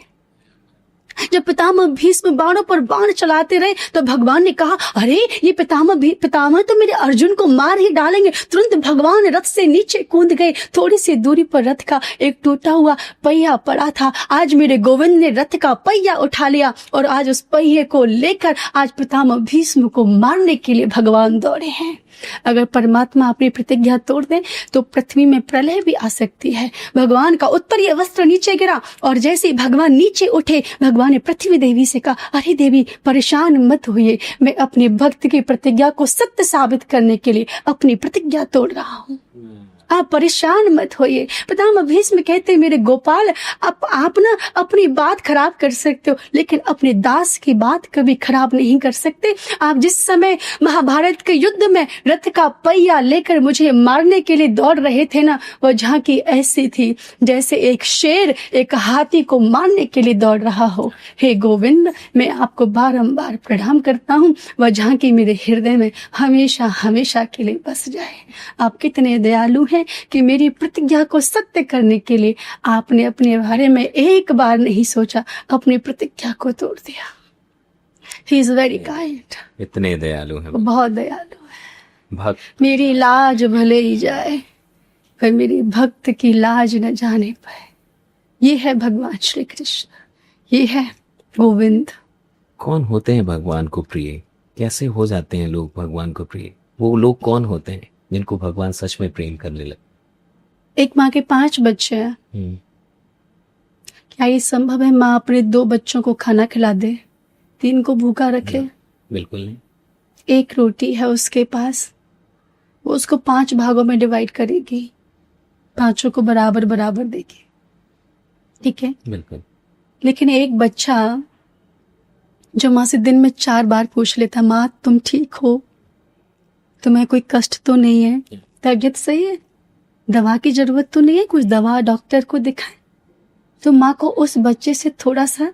जब पितामह भीष्म बाणों पर बाण चलाते रहे तो भगवान ने कहा अरे ये पितामह तो मेरे अर्जुन को मार ही डालेंगे। तुरंत भगवान रथ से नीचे कूद गए। थोड़ी सी दूरी पर रथ का एक टूटा हुआ पहिया पड़ा था। आज मेरे गोविंद ने रथ का पहिया उठा लिया और आज उस पहिए को लेकर आज पितामह भीष्म को मारने के लिए भगवान दौड़े हैं। अगर परमात्मा अपनी प्रतिज्ञा तोड़ दे तो पृथ्वी में प्रलय भी आ सकती है। भगवान का उत्तरीय वस्त्र नीचे गिरा और जैसे ही भगवान नीचे उठे, भगवान ने पृथ्वी देवी से कहा, अरे देवी परेशान मत होइए, मैं अपने भक्त की प्रतिज्ञा को सत्य साबित करने के लिए अपनी प्रतिज्ञा तोड़ रहा हूँ, आप परेशान मत होइए। पितामह भीष्म कहते, मेरे गोपाल, आप ना अपनी बात खराब कर सकते हो, लेकिन अपने दास की बात कभी खराब नहीं कर सकते। आप जिस समय महाभारत के युद्ध में रथ का पहिया लेकर मुझे मारने के लिए दौड़ रहे थे ना, वह झांकी ऐसी थी जैसे एक शेर एक हाथी को मारने के लिए दौड़ रहा हो। हे गोविंद, मैं आपको बारंबार प्रणाम करता हूँ, वह झांकी मेरे हृदय में हमेशा हमेशा के लिए बस जाए। आप कितने दयालु हैं कि मेरी प्रतिज्ञा को सत्य करने के लिए आपने अपने बारे में एक बार नहीं सोचा, अपनी प्रतिज्ञा को तोड़ दिया। He is very kind. इतने दयालु हैं, बहुत दयालु है। भक्त मेरी लाज भले ही जाए पर मेरी भक्त की लाज न जाने पाए। ये है भगवान श्री कृष्ण, ये है गोविंद। कौन होते हैं भगवान को प्रिय? कैसे हो जाते हैं लोग भगवान को प्रिय? वो लोग कौन होते हैं जिनको भगवान सच में प्रेम करने लगे? एक माँ के 5 बच्चे हैं। क्या ये संभव है माँ अपने 2 बच्चों को खाना खिला दे, 3 को भूखा रखे? बिल्कुल नहीं। 1 रोटी है उसके पास, वो उसको 5 भागों में डिवाइड करेगी, 5 को बराबर बराबर देगी, ठीक है? बिल्कुल। लेकिन एक बच्चा जो माँ से दिन में 4 बार पूछ लेता, माँ तुम ठीक हो, तुम्हें कोई कष्ट तो नहीं है, तबीयत सही है, दवा की जरूरत तो नहीं है, कुछ दवा डॉक्टर को दिखाए, तो माँ को उस बच्चे से थोड़ा सा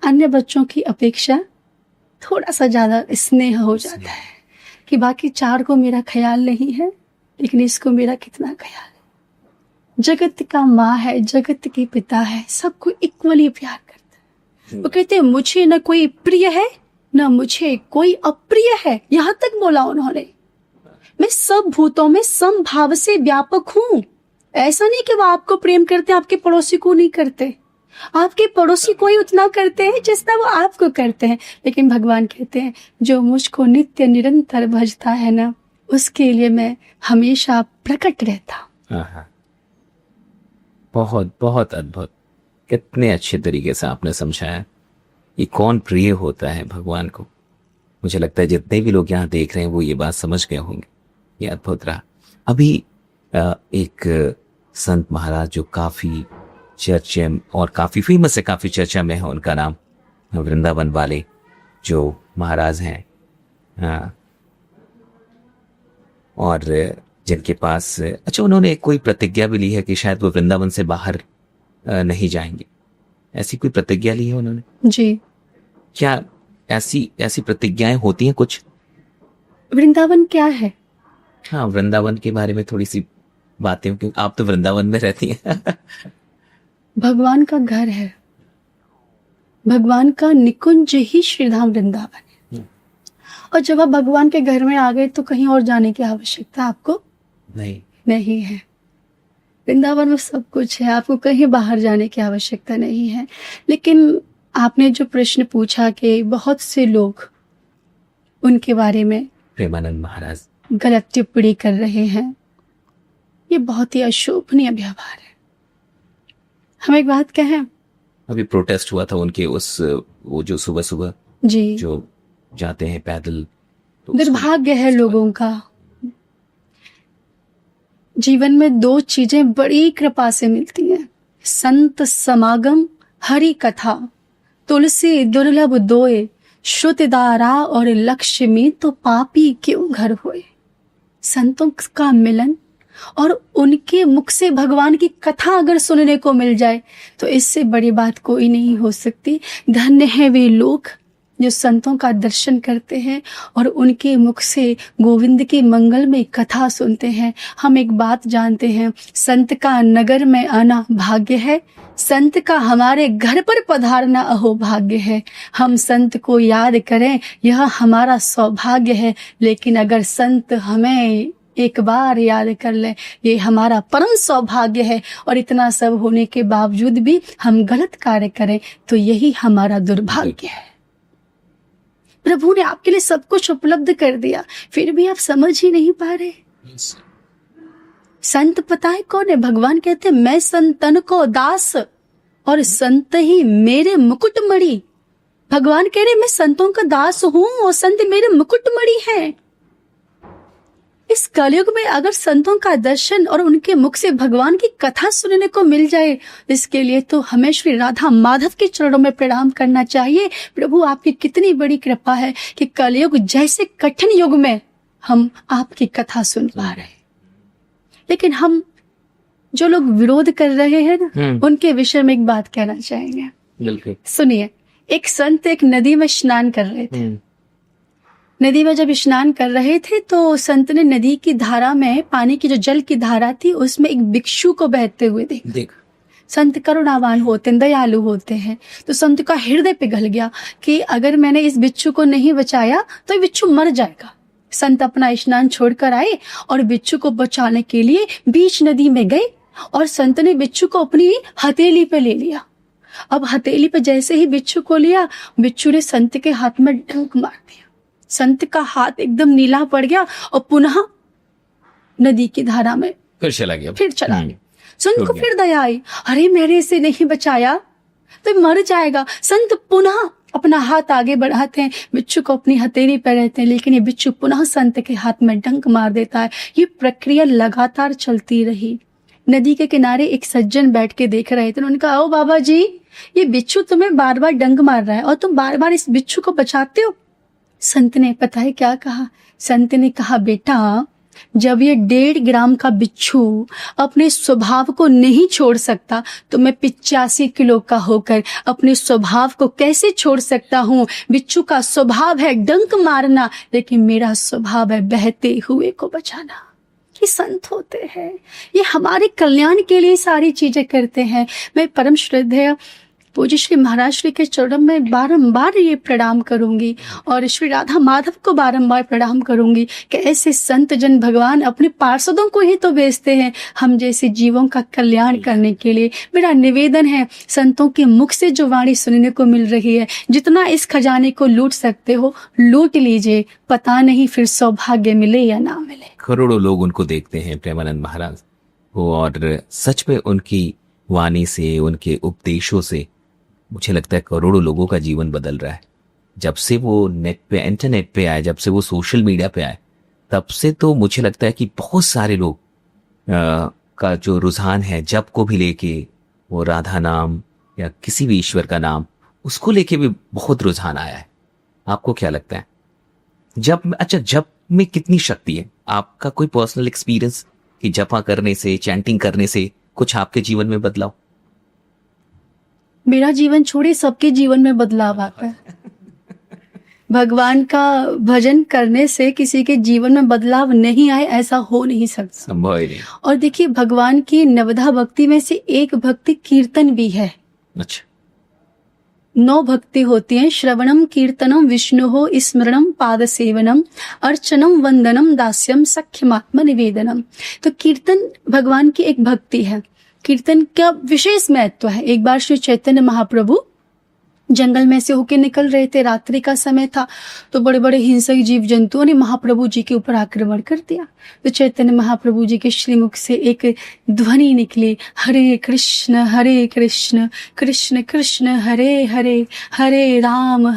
अन्य बच्चों की अपेक्षा थोड़ा सा ज्यादा स्नेह हो जाता है कि बाकी 4 को मेरा ख्याल नहीं है, लेकिन इसको मेरा कितना ख्याल है। जगत का माँ है, जगत के पिता है, सबको इक्वली प्यार करता है। वो कहते हैं मुझे न कोई प्रिय है न मुझे कोई अप्रिय है, यहां तक बोला उन्होंने। मैं सब भूतों में समभाव से व्यापक हूं। ऐसा नहीं कि वो आपको प्रेम करते, आपके पड़ोसी को नहीं करते। आपके पड़ोसी को ही उतना करते हैं जितना वो आपको करते हैं, लेकिन भगवान कहते हैं जो मुझको नित्य निरंतर भजता है ना, उसके लिए मैं हमेशा प्रकट रहता हूं। बहुत बहुत अद्भुत, कितने अच्छे तरीके से आपने समझाया ये कौन प्रिय होता है भगवान को। मुझे लगता है जितने भी लोग यहाँ देख रहे हैं वो ये बात समझ गए होंगे। ये अद्भुत रहा। अभी एक संत महाराज जो काफी चर्चा और काफी फेमस है, काफी चर्चा में है, उनका नाम वृंदावन वाले जो महाराज हैं, और जिनके पास अच्छा उन्होंने कोई प्रतिज्ञा भी ली है कि शायद वो वृंदावन से बाहर नहीं जाएंगे। ऐसी कोई प्रतिज्ञा ली है उन्होंने? जी। क्या ऐसी प्रतिज्ञाएं होती हैं कुछ? वृंदावन क्या है? हाँ, वृंदावन के बारे में थोड़ी सी बातें, क्योंकि आप तो वृंदावन में रहती हैं। भगवान का घर है, भगवान का निकुंज ही श्रीधाम वृंदावन है। और जब आप भगवान के घर में आ गए तो कहीं और जाने की आवश्यकता आपको नहीं है। वृंदावन में सब कुछ है, आपको कहीं बाहर जाने की आवश्यकता नहीं है। लेकिन आपने जो प्रश्न पूछा कि बहुत से लोग उनके बारे में प्रेमानंद महाराज गलत टिप्पणी कर रहे हैं, ये बहुत ही अशोभनीय व्यवहार है। हम एक बात कहें, अभी प्रोटेस्ट हुआ था उनके वो जो सुबह सुबह जी जो जाते हैं पैदल, तो दुर्भाग्य है लोगों का। जीवन में 2 चीजें बड़ी कृपा से मिलती हैं, संत समागम, हरि कथा। तुलसी दुर्लभ दोए, श्रुतिदारा और लक्ष्मी तो पापी क्यों घर होए। संतों का मिलन और उनके मुख से भगवान की कथा अगर सुनने को मिल जाए तो इससे बड़ी बात कोई नहीं हो सकती। धन्य है वे लोग जो संतों का दर्शन करते हैं और उनके मुख से गोविंद की मंगल में कथा सुनते हैं। हम एक बात जानते हैं, संत का नगर में आना भाग्य है, संत का हमारे घर पर पधारना अहो भाग्य है। हम संत को याद करें यह हमारा सौभाग्य है, लेकिन अगर संत हमें एक बार याद कर ले ये हमारा परम सौभाग्य है। और इतना सब होने के बावजूद भी हम गलत कार्य करें तो यही हमारा दुर्भाग्य है। प्रभु ने आपके लिए सब कुछ उपलब्ध कर दिया, फिर भी आप समझ ही नहीं पा रहे। संत पता है कौन है? भगवान कहते हैं मैं संतन को दास और संत ही मेरे मुकुटमणि। भगवान कह रहे मैं संतों का दास हूं और संत मेरे मुकुटमणि हैं। इस कलयुग में अगर संतों का दर्शन और उनके मुख से भगवान की कथा सुनने को मिल जाए, इसके लिए तो हमें श्री राधा माधव के चरणों में प्रणाम करना चाहिए। प्रभु आपकी कितनी बड़ी कृपा है कि कलयुग जैसे कठिन युग में हम आपकी कथा सुन पा रहे हैं। लेकिन हम जो लोग विरोध कर रहे हैं ना, उनके विषय में एक बात कहना चाहेंगे। बिल्कुल सुनिए, एक संत एक नदी में स्नान कर रहे थे। नदी में जब स्नान कर रहे थे तो संत ने नदी की धारा में, पानी की जो जल की धारा थी, उसमें एक भिक्षु को बहते हुए देखा। संत करुणावान होते हैं, दयालु होते हैं, तो संत का हृदय पिघल गया कि अगर मैंने इस बिच्छू को नहीं बचाया तो ये बिच्छू मर जाएगा। संत अपना स्नान छोड़कर आए और बिच्छू को बचाने के लिए बीच नदी में गए और संत ने बिच्छू को अपनी हथेली पे ले लिया। अब हथेली पे जैसे ही बिच्छू को लिया, बिच्छू ने संत के हाथ में डंक मार दिया। संत का हाथ एकदम नीला पड़ गया और पुनः नदी की धारा में फिर चला गया। संत को फिर दया आई, अरे मैंने इसे नहीं बचाया तो मर जाएगा। संत पुनः अपना हाथ आगे बढ़ाते हैं, बिच्छू को अपनी हथेली पर रहते हैं, लेकिन ये बिच्छू पुनः संत के हाथ में डंक मार देता है। ये प्रक्रिया लगातार चलती रही। नदी के किनारे एक सज्जन बैठ के देख रहे थे। उन्होंने कहा, ओ बाबा जी, ये बिच्छू तुम्हें बार बार डंक मार रहा है और तुम बार बार इस बिच्छू को बचाते हो। संत ने पता है क्या कहा? संत ने कहा, बेटा, जब ये 1.5 ग्राम का बिच्छू अपने स्वभाव को नहीं छोड़ सकता तो मैं 85 किलो का होकर अपने स्वभाव को कैसे छोड़ सकता हूँ? बिच्छू का स्वभाव है डंक मारना, लेकिन मेरा स्वभाव है बहते हुए को बचाना। ये संत होते हैं, ये हमारे कल्याण के लिए सारी चीजें करते हैं। मैं परम श्रद्धेय पूज्य श्री महाराज श्री के चरणों में बारंबार ये प्रणाम करूंगी और श्री राधा माधव को बारंबार प्रणाम करूंगी कि ऐसे संत जन भगवान अपने पार्षदों को ही तो भेजते हैं हम जैसे जीवों का कल्याण करने के लिए। मेरा निवेदन है, संतों के मुख से जो वाणी सुनने को मिल रही है, जितना इस खजाने को लूट सकते हो लूट लीजिए, पता नहीं फिर सौभाग्य मिले या ना मिले। करोड़ों लोग उनको देखते हैं प्रेमानंद महाराज को, और सच में उनकी वाणी से, उनके उपदेशों से मुझे लगता है करोड़ों लोगों का जीवन बदल रहा है। जब से वो नेट पे, इंटरनेट पे आए, जब से वो सोशल मीडिया पे आए, तब से तो मुझे लगता है कि बहुत सारे लोग का जो रुझान है जप को भी लेके, वो राधा नाम या किसी भी ईश्वर का नाम, उसको लेके भी बहुत रुझान आया है। आपको क्या लगता है जप में कितनी शक्ति है? आपका कोई पर्सनल एक्सपीरियंस कि जपा करने से, चैंटिंग करने से कुछ आपके जीवन में बदलाव? मेरा जीवन छोड़े सबके जीवन में बदलाव आता है। भगवान का भजन करने से किसी के जीवन में बदलाव नहीं आए ऐसा हो नहीं सकता, संभव ही नहीं। और देखिए, भगवान की नवधा भक्ति में से एक भक्ति कीर्तन भी है। अच्छा, 9 भक्ति होती हैं। श्रवणम कीर्तनम विष्णुहो स्मरणम पाद सेवनम अर्चनम वंदनम दास्यम सख्यमात्म निवेदनम। तो कीर्तन भगवान की एक भक्ति है। कीर्तन का विशेष महत्व है। एक बार श्री चैतन्य महाप्रभु जंगल में से होके निकल रहे थे, रात्रि का समय था, तो बड़े बड़े हिंसक जीव जंतुओं ने महाप्रभु जी के ऊपर आक्रमण कर दिया। तो चैतन्य महाप्रभु जी के श्रीमुख से एक ध्वनि निकली, हरे कृष्ण कृष्ण कृष्ण हरे हरे, हरे राम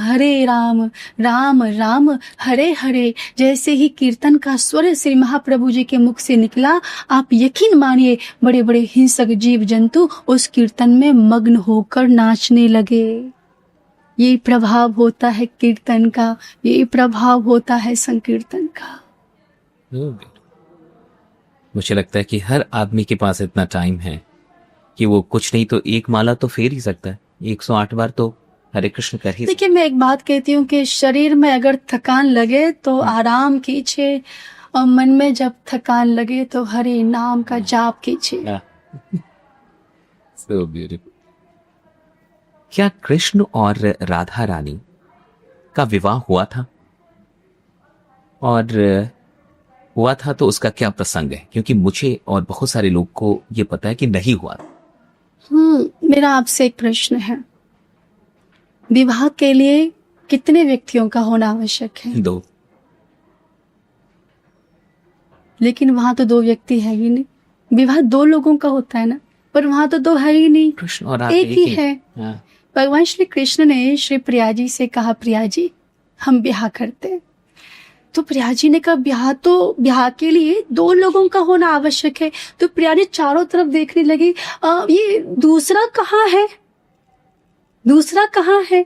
राम राम हरे हरे। जैसे ही कीर्तन का स्वर श्री महाप्रभु जी के मुख से निकला, आप यकीन मानिए बड़े बड़े हिंसक जीव जंतु उस कीर्तन में मग्न होकर नाचने लगे। ये प्रभाव होता है कीर्तन का, ये प्रभाव होता है संकीर्तन का। मुझे लगता है कि हर आदमी के पास इतना टाइम है कि वो कुछ नहीं तो एक माला तो फेर ही सकता है, 108 बार तो हरे कृष्ण कर ही। देखिए, मैं एक बात कहती हूँ कि शरीर में अगर थकान लगे तो आराम कीजिए, और मन में जब थकान लगे तो हरे नाम का जाप कीजिए। So beautiful. क्या कृष्ण और राधा रानी का विवाह हुआ था? और हुआ था तो उसका क्या प्रसंग है? क्योंकि मुझे और बहुत सारे लोग को ये पता है कि नहीं हुआ। मेरा आपसे एक प्रश्न है। विवाह के लिए कितने व्यक्तियों का होना आवश्यक है? 2। लेकिन वहां तो 2 व्यक्ति है ही नहीं। विवाह 2 लोगों का होता है ना, पर वहां तो 2 है ही नहीं, कृष्ण और राधा एक ही है। हाँ। भगवान श्री कृष्ण ने श्री प्रिया जी से कहा, प्रिया जी हम ब्याह करते हैं। तो प्रिया जी ने कहा, ब्याह के लिए 2 लोगों का होना आवश्यक है। तो प्रिया जी चारों तरफ देखने लगी, ये दूसरा कहाँ है, दूसरा कहाँ है?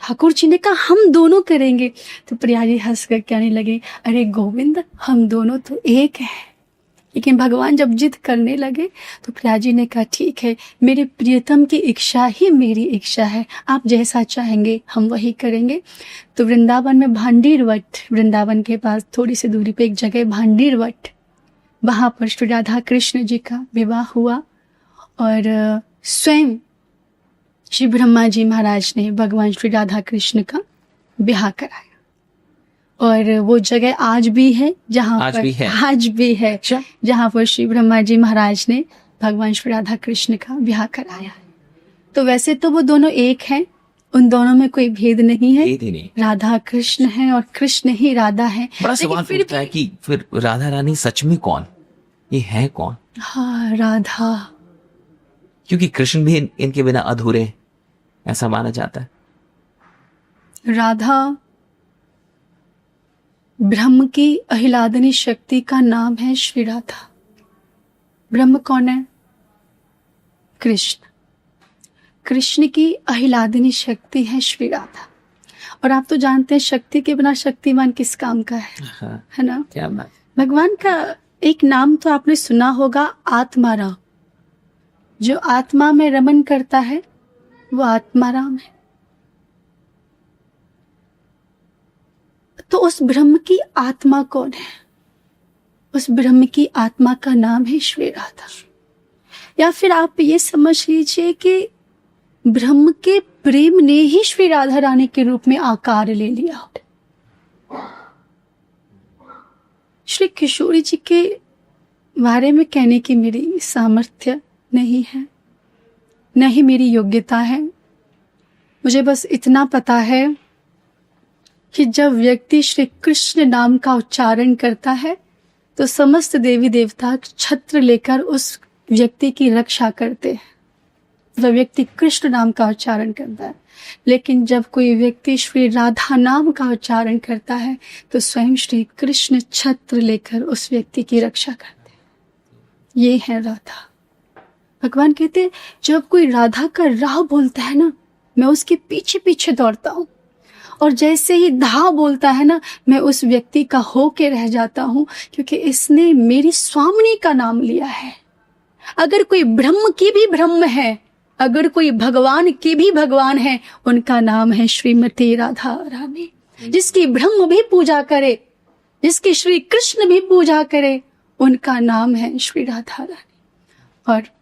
ठाकुर जी ने कहा, हम दोनों करेंगे। तो प्रिया जी हंस कर कहने लगे, अरे गोविंद, हम दोनों तो एक हैं। लेकिन भगवान जब जिद करने लगे तो प्रिया जी ने कहा, ठीक है, मेरे प्रियतम की इच्छा ही मेरी इच्छा है, आप जैसा चाहेंगे हम वही करेंगे। तो वृंदावन में भांडीर वट, वृंदावन के पास थोड़ी सी दूरी पे एक जगह भांडीर वट, वहां पर श्री राधा कृष्ण जी का विवाह हुआ। और स्वयं श्री ब्रह्मा जी महाराज ने भगवान श्री राधा कृष्ण का ब्याह कराया। और वो जगह आज भी है जहाँ आज पर भी है? आज भी है, अच्छा। जहाँ पर श्री ब्रह्मा जी महाराज ने भगवान श्री राधा कृष्ण का ब्याह कराया। तो वैसे तो वो दोनों एक हैं, उन दोनों में कोई भेद नहीं है, भेद ही नहीं। राधा कृष्ण है और कृष्ण ही राधा है। बड़ा लेकिन सवाल फिर उठता है कि फिर राधा रानी सच में कौन, ये है कौन? हाँ, राधा, क्योंकि कृष्ण भी इनके बिना अधूरे हैं, ऐसा माना जाता है। राधा ब्रह्म की अहिलादनी शक्ति का नाम है श्री राधा। ब्रह्म कौन है? कृष्ण। कृष्ण की अहिलादनी शक्ति है श्री राधा। और आप तो जानते हैं, शक्ति के बिना शक्तिमान किस काम का हाँ, है ना? क्या बात। भगवान का एक नाम तो आपने सुना होगा, आत्माराम। जो आत्मा में रमन करता है वो आत्माराम है। तो उस ब्रह्म की आत्मा कौन है? उस ब्रह्म की आत्मा का नाम है श्री राधा। या फिर आप ये समझ लीजिए कि ब्रह्म के प्रेम ने ही श्री राधा रानी के रूप में आकार ले लिया। श्री किशोरी जी के बारे में कहने की मेरी सामर्थ्य नहीं है, न ही मेरी योग्यता है। मुझे बस इतना पता है कि जब व्यक्ति श्री कृष्ण नाम का उच्चारण करता है तो समस्त देवी देवता छत्र लेकर उस व्यक्ति की रक्षा करते हैं। वह व्यक्ति कृष्ण नाम का उच्चारण करता है। लेकिन जब कोई व्यक्ति श्री राधा नाम का उच्चारण करता है तो स्वयं श्री कृष्ण छत्र लेकर उस व्यक्ति की रक्षा करते हैं। ये है राधा। भगवान कहते हैं, जब कोई राधा का राह बोलता है ना, मैं उसके पीछे पीछे दौड़ता हूँ, और जैसे ही धा बोलता है ना, मैं उस व्यक्ति का होके रह जाता हूँ, क्योंकि इसने मेरी स्वामिनी का नाम लिया है। अगर कोई ब्रह्म की भी ब्रह्म है, अगर कोई भगवान की भी भगवान है, उनका नाम है श्रीमती राधा रानी। जिसकी ब्रह्म भी पूजा करे, जिसकी श्री कृष्ण भी पूजा करे, उनका नाम है श्री राधा रानी। और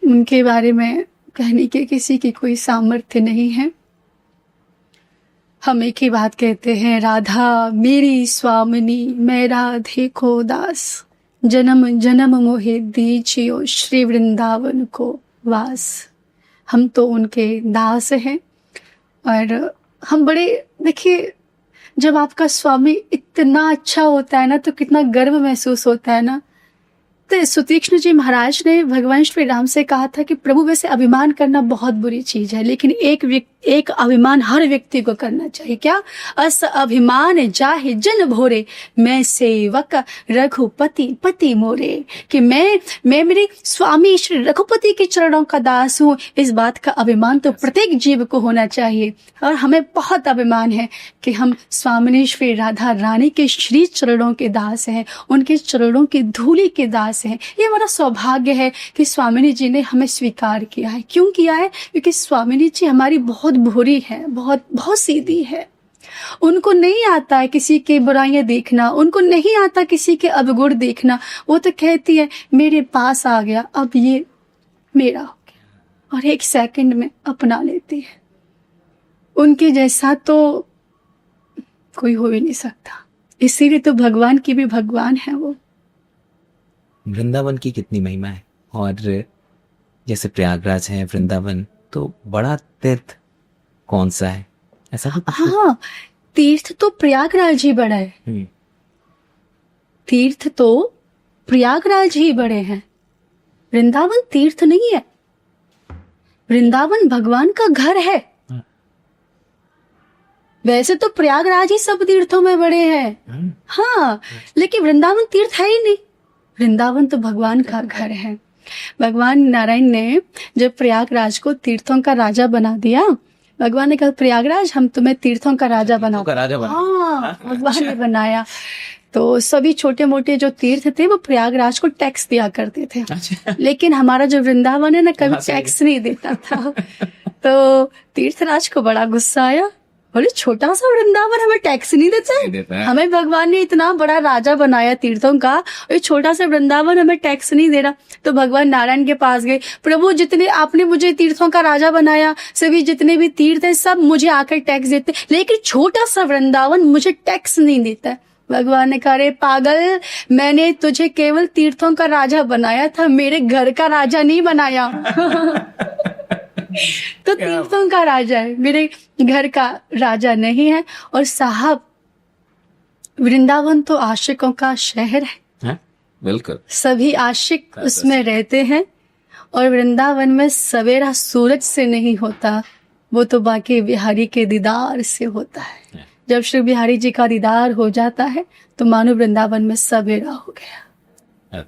उनके बारे में कहने के किसी की कोई सामर्थ्य नहीं है। हम एक ही बात कहते हैं, राधा मेरी स्वामिनी, मैं राधे को दास, जन्म जन्म मोहे दीजियो श्री वृंदावन को वास। हम तो उनके दास हैं। और हम बड़े, देखिए, जब आपका स्वामी इतना अच्छा होता है ना तो कितना गर्व महसूस होता है ना। तो सुतीक्ष्ण जी महाराज ने भगवान श्री राम से कहा था कि प्रभु, वैसे अभिमान करना बहुत बुरी चीज है, लेकिन एक अभिमान हर व्यक्ति को करना चाहिए। क्या? अस अभिमान जाहे जन भोरे, मैं सेवक रघुपति पति मोरे। कि मैं मेरे स्वामी श्री रघुपति के चरणों का दास हूँ। इस बात का अभिमान तो प्रत्येक जीव को होना चाहिए। और हमें बहुत अभिमान है कि हम स्वामिनी श्री राधा रानी के श्री चरणों के दास हैं, उनके चरणों की धूली के दास हैं। ये हमारा सौभाग्य है कि स्वामिनी जी ने हमें स्वीकार किया है। क्यों किया है? क्योंकि स्वामिनी जी हमारी बहुत भोरी है, बहुत बहुत सीधी है। उनको नहीं आता है किसी के बुराइयां देखना, उनको नहीं आता किसी के अवगुण देखना। वो तो कहती है, मेरे पास आ गया, अब ये मेरा हो गया, और एक सेकंड में अपना लेती है। उनके जैसा तो कोई हो ही नहीं सकता। इसीलिए तो भगवान की भी भगवान है वो। वृंदावन की कितनी महिमा है। और जैसे प्रयागराज है, वृंदावन, तो बड़ा तीर्थ कौन सा है? ऐसा कुछ? हाँ, तीर्थ तो प्रयागराज ही बड़ा है। तीर्थ तो प्रयागराज ही बड़े हैं। वृंदावन तीर्थ नहीं है, वृंदावन भगवान का घर है। वैसे तो प्रयागराज ही सब तीर्थों में बड़े हैं, हाँ, लेकिन वृंदावन तीर्थ है ही नहीं। वृंदावन तो भगवान का घर है। भगवान नारायण ने जब प्रयागराज को तीर्थों का राजा बना दिया, भगवान ने कहा प्रयागराज हम तुम्हें तीर्थों का राजा बना, हाँ, भगवान ने बनाया। तो सभी छोटे मोटे जो तीर्थ थे वो प्रयागराज को टैक्स दिया करते थे। लेकिन हमारा जो वृंदावन है ना, कभी टैक्स नहीं देता था। तो तीर्थराज को बड़ा गुस्सा आया, बोले छोटा सा वृंदावन हमें टैक्स नहीं देता है, हमें भगवान ने इतना बड़ा राजा बनाया तीर्थों का, और छोटा सा वृंदावन हमें टैक्स नहीं दे रहा। तो भगवान नारायण के पास गए, प्रभु जितने आपने मुझे तीर्थों का राजा बनाया, सभी जितने भी तीर्थ है सब मुझे आकर टैक्स देते, लेकिन छोटा सा वृंदावन मुझे टैक्स नहीं देता है। भगवान ने कहा रे पागल, मैंने तुझे केवल तीर्थों का राजा बनाया था, मेरे घर का राजा नहीं बनाया। तो तीर्थों का राजा है, मेरे घर का राजा नहीं है। और साहब वृंदावन तो आशिकों का शहर है, बिल्कुल, सभी आशिक उसमें रहते हैं। और वृंदावन में सवेरा सूरज से नहीं होता, वो तो बाकी बिहारी के दीदार से होता है। जब श्री बिहारी जी का दीदार हो जाता है तो मानो वृंदावन में सवेरा हो गया।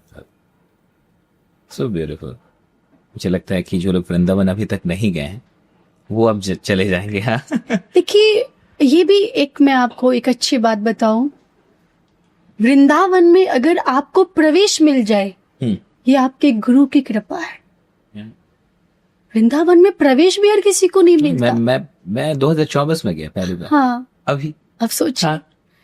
So beautiful. मुझे लगता है कि जो लोग वृंदावन अभी तक नहीं गए हैं वो अब चले जाएंगे। हाँ, देखिए ये भी एक मैं आपको एक अच्छी बात बताऊं, वृंदावन में अगर आपको प्रवेश मिल जाए ये आपके गुरु की कृपा है। वृंदावन में प्रवेश भी हर किसी को नहीं मिलता। मैं 2024 में गया पहली बार। हाँ, अभी अब सोचिए, हाँ,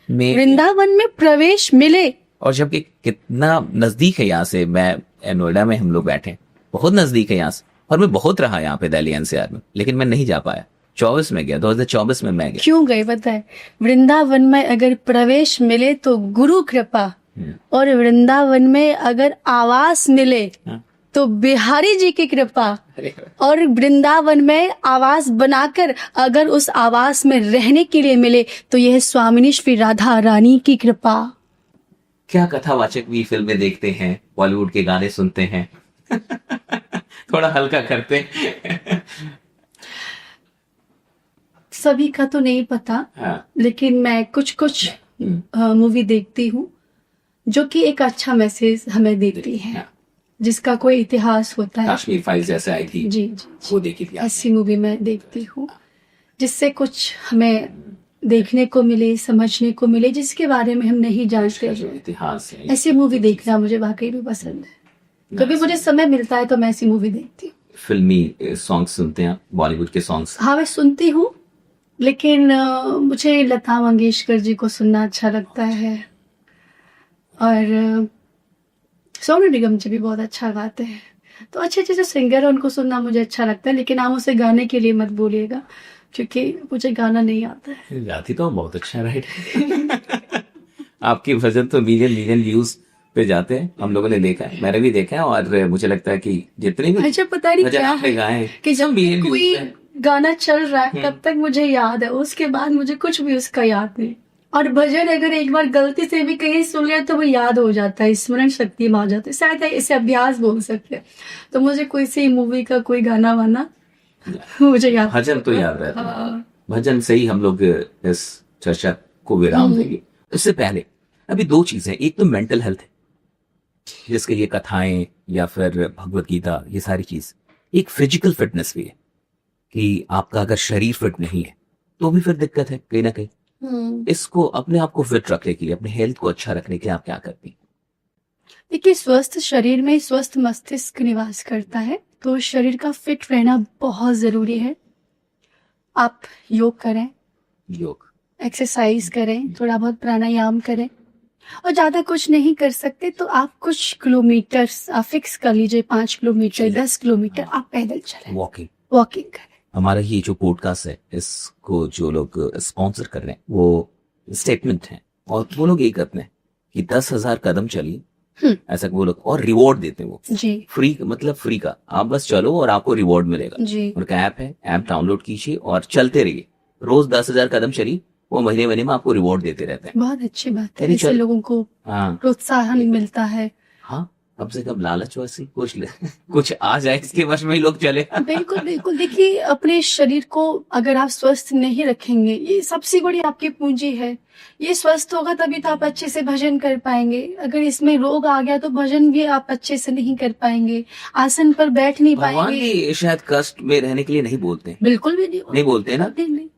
वृंदावन में प्रवेश मिले, और जबकि कितना नजदीक है यहाँ से। मैं नोएडा में हम लोग बैठे, बहुत नजदीक है यहाँ से, और मैं बहुत रहा यहाँ पे दिल्ली एनसीआर में, लेकिन मैं नहीं जा पाया। 24 में गया, 2024 में मैं गया। क्यों गए पता है? वृंदावन में अगर प्रवेश मिले तो गुरु कृपा, और वृंदावन में अगर आवास मिले तो बिहारी जी की कृपा, और वृंदावन में आवास बनाकर अगर उस आवास में रहने के लिए मिले तो यह स्वामिनी श्री राधा रानी की कृपा। क्या कथावाचक भी फिल्में देखते हैं, बॉलीवुड के गाने सुनते हैं। थोड़ा हल्का करते हैं। सभी का तो नहीं पता, हाँ। लेकिन मैं कुछ मूवी देखती हूँ जो कि एक अच्छा मैसेज हमें देती है, हाँ। जिसका कोई इतिहास होता है। कश्मीर फाइल्स जैसे आई थी, जी, वो देखी थी। ऐसी मूवी मैं देखती हूँ जिससे कुछ हमें देखने को मिले, समझने को मिले, जिसके बारे में हम नहीं जानते। इतिहास है, ऐसी मूवी देखना मुझे वाकई भी पसंद है। कभी मुझे समय मिलता है तो मैं ऐसी मूवी देखती हूँ। फिल्मी सॉन्ग सुनते हैं, बॉलीवुड के सॉन्ग्स? हाँ, मैं सुनती हूँ, लेकिन मुझे लता मंगेशकर जी को सुनना अच्छा लगता है, और सोनू निगम जी भी बहुत अच्छा गाते हैं। तो अच्छे अच्छे जो सिंगर है उनको सुनना मुझे अच्छा लगता है, लेकिन आप उसे गाने के लिए मत बोलिएगा, क्योंकि मुझे गाना नहीं आता है। गाती तो बहुत अच्छा, राइट। आपके भजन तो मिलियन व्यूज पे जाते हैं, हम लोगों ने देखा है, मैंने भी देखा है, और मुझे लगता है कि जितने भी अच्छा पता नहीं क्या है गाए कि जब कोई गाना चल रहा है तब तक मुझे याद है, उसके बाद मुझे कुछ भी उसका याद नहीं। और भजन अगर एक बार गलती से भी कहीं सुन लिया तो वो याद हो जाता है, स्मरण शक्ति में आ जाता है, शायद इसे अभ्यास बोल सकते हैं। तो मुझे कोई सी मूवी का कोई गाना वाना मुझे याद, भजन तो याद रहता है। भजन से ही हम लोग इस चर्चा को विराम देंगे। इससे पहले अभी दो चीजें, एक तो मेंटल हेल्थ है, जिसके ये कथाएं या फिर भगवत गीता, ये सारी चीज। एक फिजिकल फिटनेस भी है कि आपका अगर शरीर फिट नहीं है तो भी फिर दिक्कत है कहीं ना कहीं। इसको अपने आप को फिट रखने के लिए, अपने हेल्थ को अच्छा रखने के लिए आप क्या करती हैं? देखिए, स्वस्थ शरीर में स्वस्थ मस्तिष्क निवास करता है, तो शरीर का फिट रहना बहुत जरूरी है। आप योग करें, एक्सरसाइज करें, थोड़ा बहुत प्राणायाम करें, और ज्यादा कुछ नहीं कर सकते तो आप कुछ किलोमीटर आप फिक्स कर लीजिए, 5 किलोमीटर 10 किलोमीटर आप पैदल चलें, वॉकिंग करें। हमारा ये जो पॉडकास्ट है, इसको जो लोग स्पॉन्सर कर रहे हैं वो स्टेटमेंट है, और वो लोग ये करते हैं कि 10,000 कदम चलिए, ऐसा वो लोग, और रिवॉर्ड देते हैं वो जी, फ्री, मतलब फ्री का, आप बस चलो और आपको रिवॉर्ड मिलेगा जी। उनका ऐप है, ऐप डाउनलोड कीजिए और चलते रहिए, रोज 10,000 कदम चली, वो महीने महीने में आपको रिवॉर्ड देते रहते हैं। बहुत अच्छी बात है, यानी इससे चल- लोगों को हाँ प्रोत्साहन मिलता है। हाँ, कम से कम लालच वैसे कुछ आ जाए इसके वश में ही लोग चले। बिल्कुल बिल्कुल, देखिए अपने शरीर को अगर आप स्वस्थ नहीं रखेंगे, ये सबसे बड़ी आपकी पूंजी है। ये स्वस्थ होगा तभी तो आप अच्छे से भजन कर पाएंगे। अगर इसमें रोग आ गया तो भजन भी आप अच्छे से नहीं कर पाएंगे, आसन पर बैठ नहीं भगवान पाएंगे। भी शायद कष्ट में रहने के लिए नहीं बोलते हैं। बिल्कुल भी नहीं नहीं बोलते हैं ना। नहीं नहीं,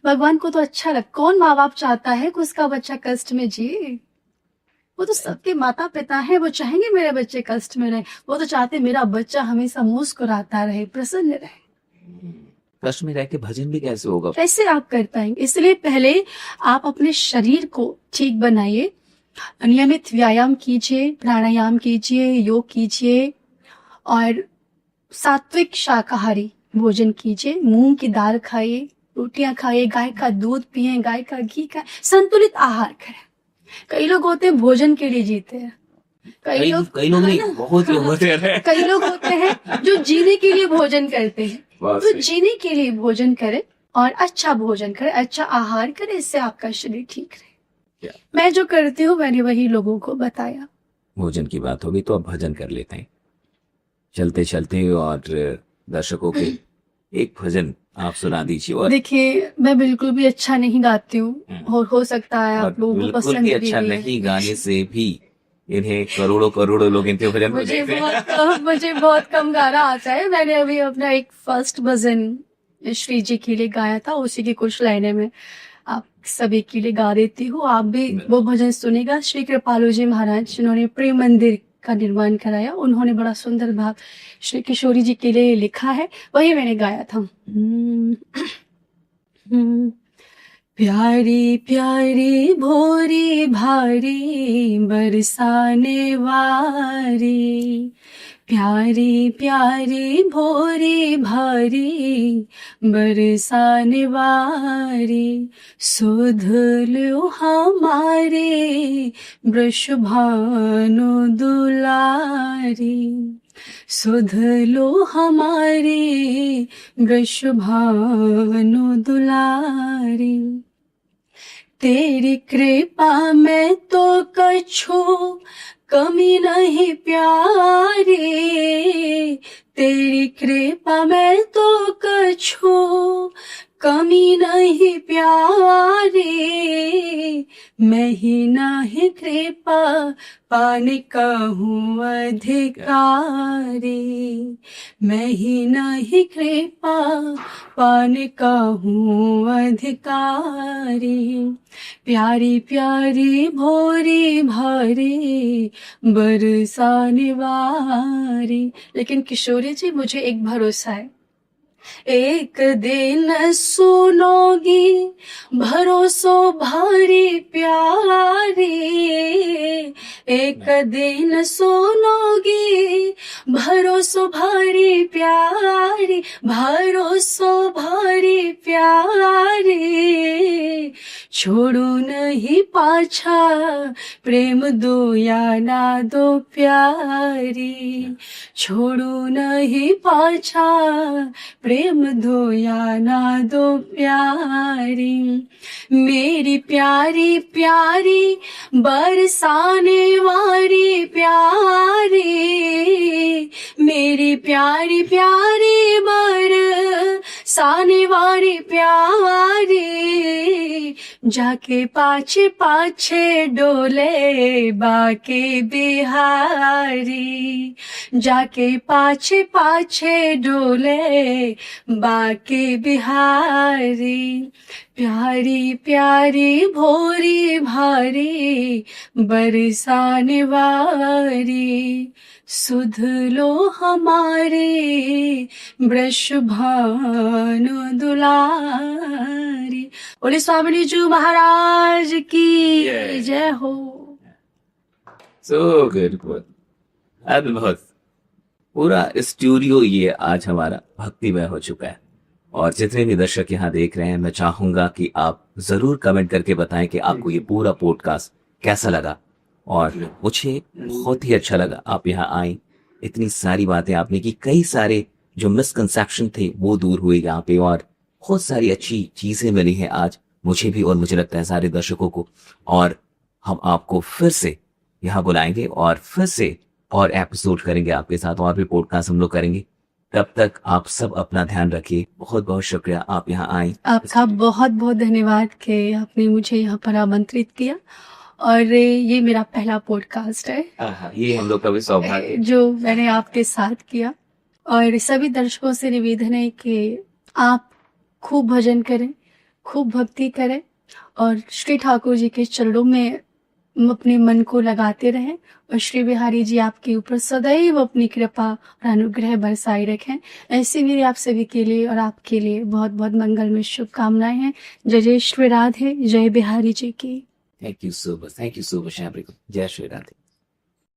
भगवान को तो अच्छा लग, कौन माँ बाप चाहता है कि उसका बच्चा कष्ट में जिए? वो तो सबके माता पिता हैं, वो चाहेंगे मेरे बच्चे कष्ट में रहे। वो तो चाहते मेरा बच्चा हमेशा मुस्कुराता रहे, प्रसन्न रहे। कष्ट में रह के भजन भी कैसे होगा? कैसे आप कर पाएंगे? इसलिए पहले आप अपने शरीर को ठीक बनाइए, नियमित व्यायाम कीजिए, प्राणायाम कीजिए, योग कीजिए और सात्विक शाकाहारी भोजन कीजिए। मूंग की दाल खाइए, रोटियां खाइए, गाय का दूध पिए, गाय का घी खाए, संतुलित आहार करें। कई लोग होते हैं भोजन के लिए जीते हैं, कई लोग नहीं, बहुत लोग होते हैं। कई लोग होते हैं जो जीने के लिए भोजन करते हैं। बस तो जीने के लिए भोजन करें और अच्छा भोजन करें, अच्छा आहार करें, इससे आपका शरीर ठीक रहे। क्या? मैं जो करती हूँ मैंने वही लोगों को बताया। भोजन की बात होगी तो अब भजन कर लेते हैं चलते चलते, और दर्शकों के एक भजन आप सुना दीजिए। और देखिए मैं बिल्कुल भी अच्छा नहीं गाती हूँ और हो सकता है और आप लोगों को बिल्कुल पसंद भी भी अच्छा नहीं है। नहीं गाने से भी इन्हें करोड़ों करोड़ों लोग इनके भजन को देखते हैं। मुझे बहुत कम गाना आता है। मैंने अभी अपना एक फर्स्ट भजन श्री जी के लिए गाया था, उसी की कुछ लाइनें में आप सभी के लिए गा देती हूँ। आप भी वो भजन सुनेगा। श्री कृपालु जी महाराज जिन्होंने प्रेम मंदिर का निर्माण कराया, उन्होंने बड़ा सुंदर भाव श्री किशोरी जी के लिए लिखा है, वही मैंने गाया था। प्यारी प्यारी भोरी भारी बरसाने वारी, प्यारी प्यारी भोरी भारी बरसाने वारी, सुध लो हमारे वृषभानु दुलारी, सुध लो हमारे वृषभानु दुलारी। तेरी कृपा में तो कछु कमी नहीं प्यारी, तेरी कृपा में तो कछु कमी नहीं प्यारी, मैं ही नहीं कृपा पाने का हूँ अधिकारी, मैं ही नहीं कृपा पाने का हूँ अधिकारी। प्यारी प्यारी भोरी भारी बरसाने वारी। लेकिन किशोरी जी मुझे एक भरोसा है, एक दिन सुनोगी भरोसो भारी प्यारी, एक दिन सुनोगी भरोसो भारी प्यारी, भरोसो भारी प्यारी। छोड़ो नहीं पाछा प्रेम दो या ना दो प्यारी, छोड़ो नहीं पाछा प्रेम दो या ना दो प्यारी। मेरी प्यारी प्यारी बरसाने वाली प्यारी, मेरी प्यारी प्यारी बरसाने वाली प्यारी। जाके पाछे पाछे डोले बाके बिहारी, जाके पाछे पाछे डोले बाके बिहारी। प्यारी प्यारी भोरी भारी बरसाने वारी, सुध लो हमारे वृषभानु दुलारी। बोले स्वामी जी महाराज की जय हो। सो गुड, अद्भुत। पूरा स्टूडियो ये आज हमारा भक्तिमय हो चुका है, और जितने भी दर्शक यहाँ देख रहे हैं, मैं चाहूंगा कि आप जरूर कमेंट करके बताएं कि आपको ये पूरा पॉडकास्ट कैसा लगा। और मुझे बहुत ही अच्छा लगा आप यहाँ आए, इतनी सारी बातें आपने की, कई सारे जो मिसकंसेप्शन थे वो दूर हुए यहाँ पे, और बहुत सारी अच्छी चीजें मिली हैं आज मुझे भी, और मुझे लगता है सारे दर्शकों को। और हम आपको फिर से यहाँ बुलाएंगे और फिर से और एपिसोड करेंगे आपके साथ, और भी पॉडकास्ट हम लोग करेंगे। तब तक आप सब अपना ध्यान रखिए। बहुत बहुत शुक्रिया आप यहाँ आए। आपका बहुत बहुत धन्यवाद कि आपने मुझे यहाँ पर आमंत्रित किया, और ये मेरा पहला पॉडकास्ट है ये हम लोग का भी सौभाग्य है। जो मैंने आपके साथ किया। और सभी दर्शकों से निवेदन है कि आप खूब भजन करें, खूब भक्ति करें, और श्री ठाकुर जी के चरणों में अपने मन को लगाते रहें, और श्री बिहारी जी आपके ऊपर सदैव अपनी कृपा और अनुग्रह बरसाए रखें। ऐसे मेरी आप सभी के लिए और आपके लिए बहुत बहुत मंगलमय शुभकामनाएं हैं। जय जय श्री राधे, जय बिहारी जी की। थैंक यू सो मच, जय श्री राधे।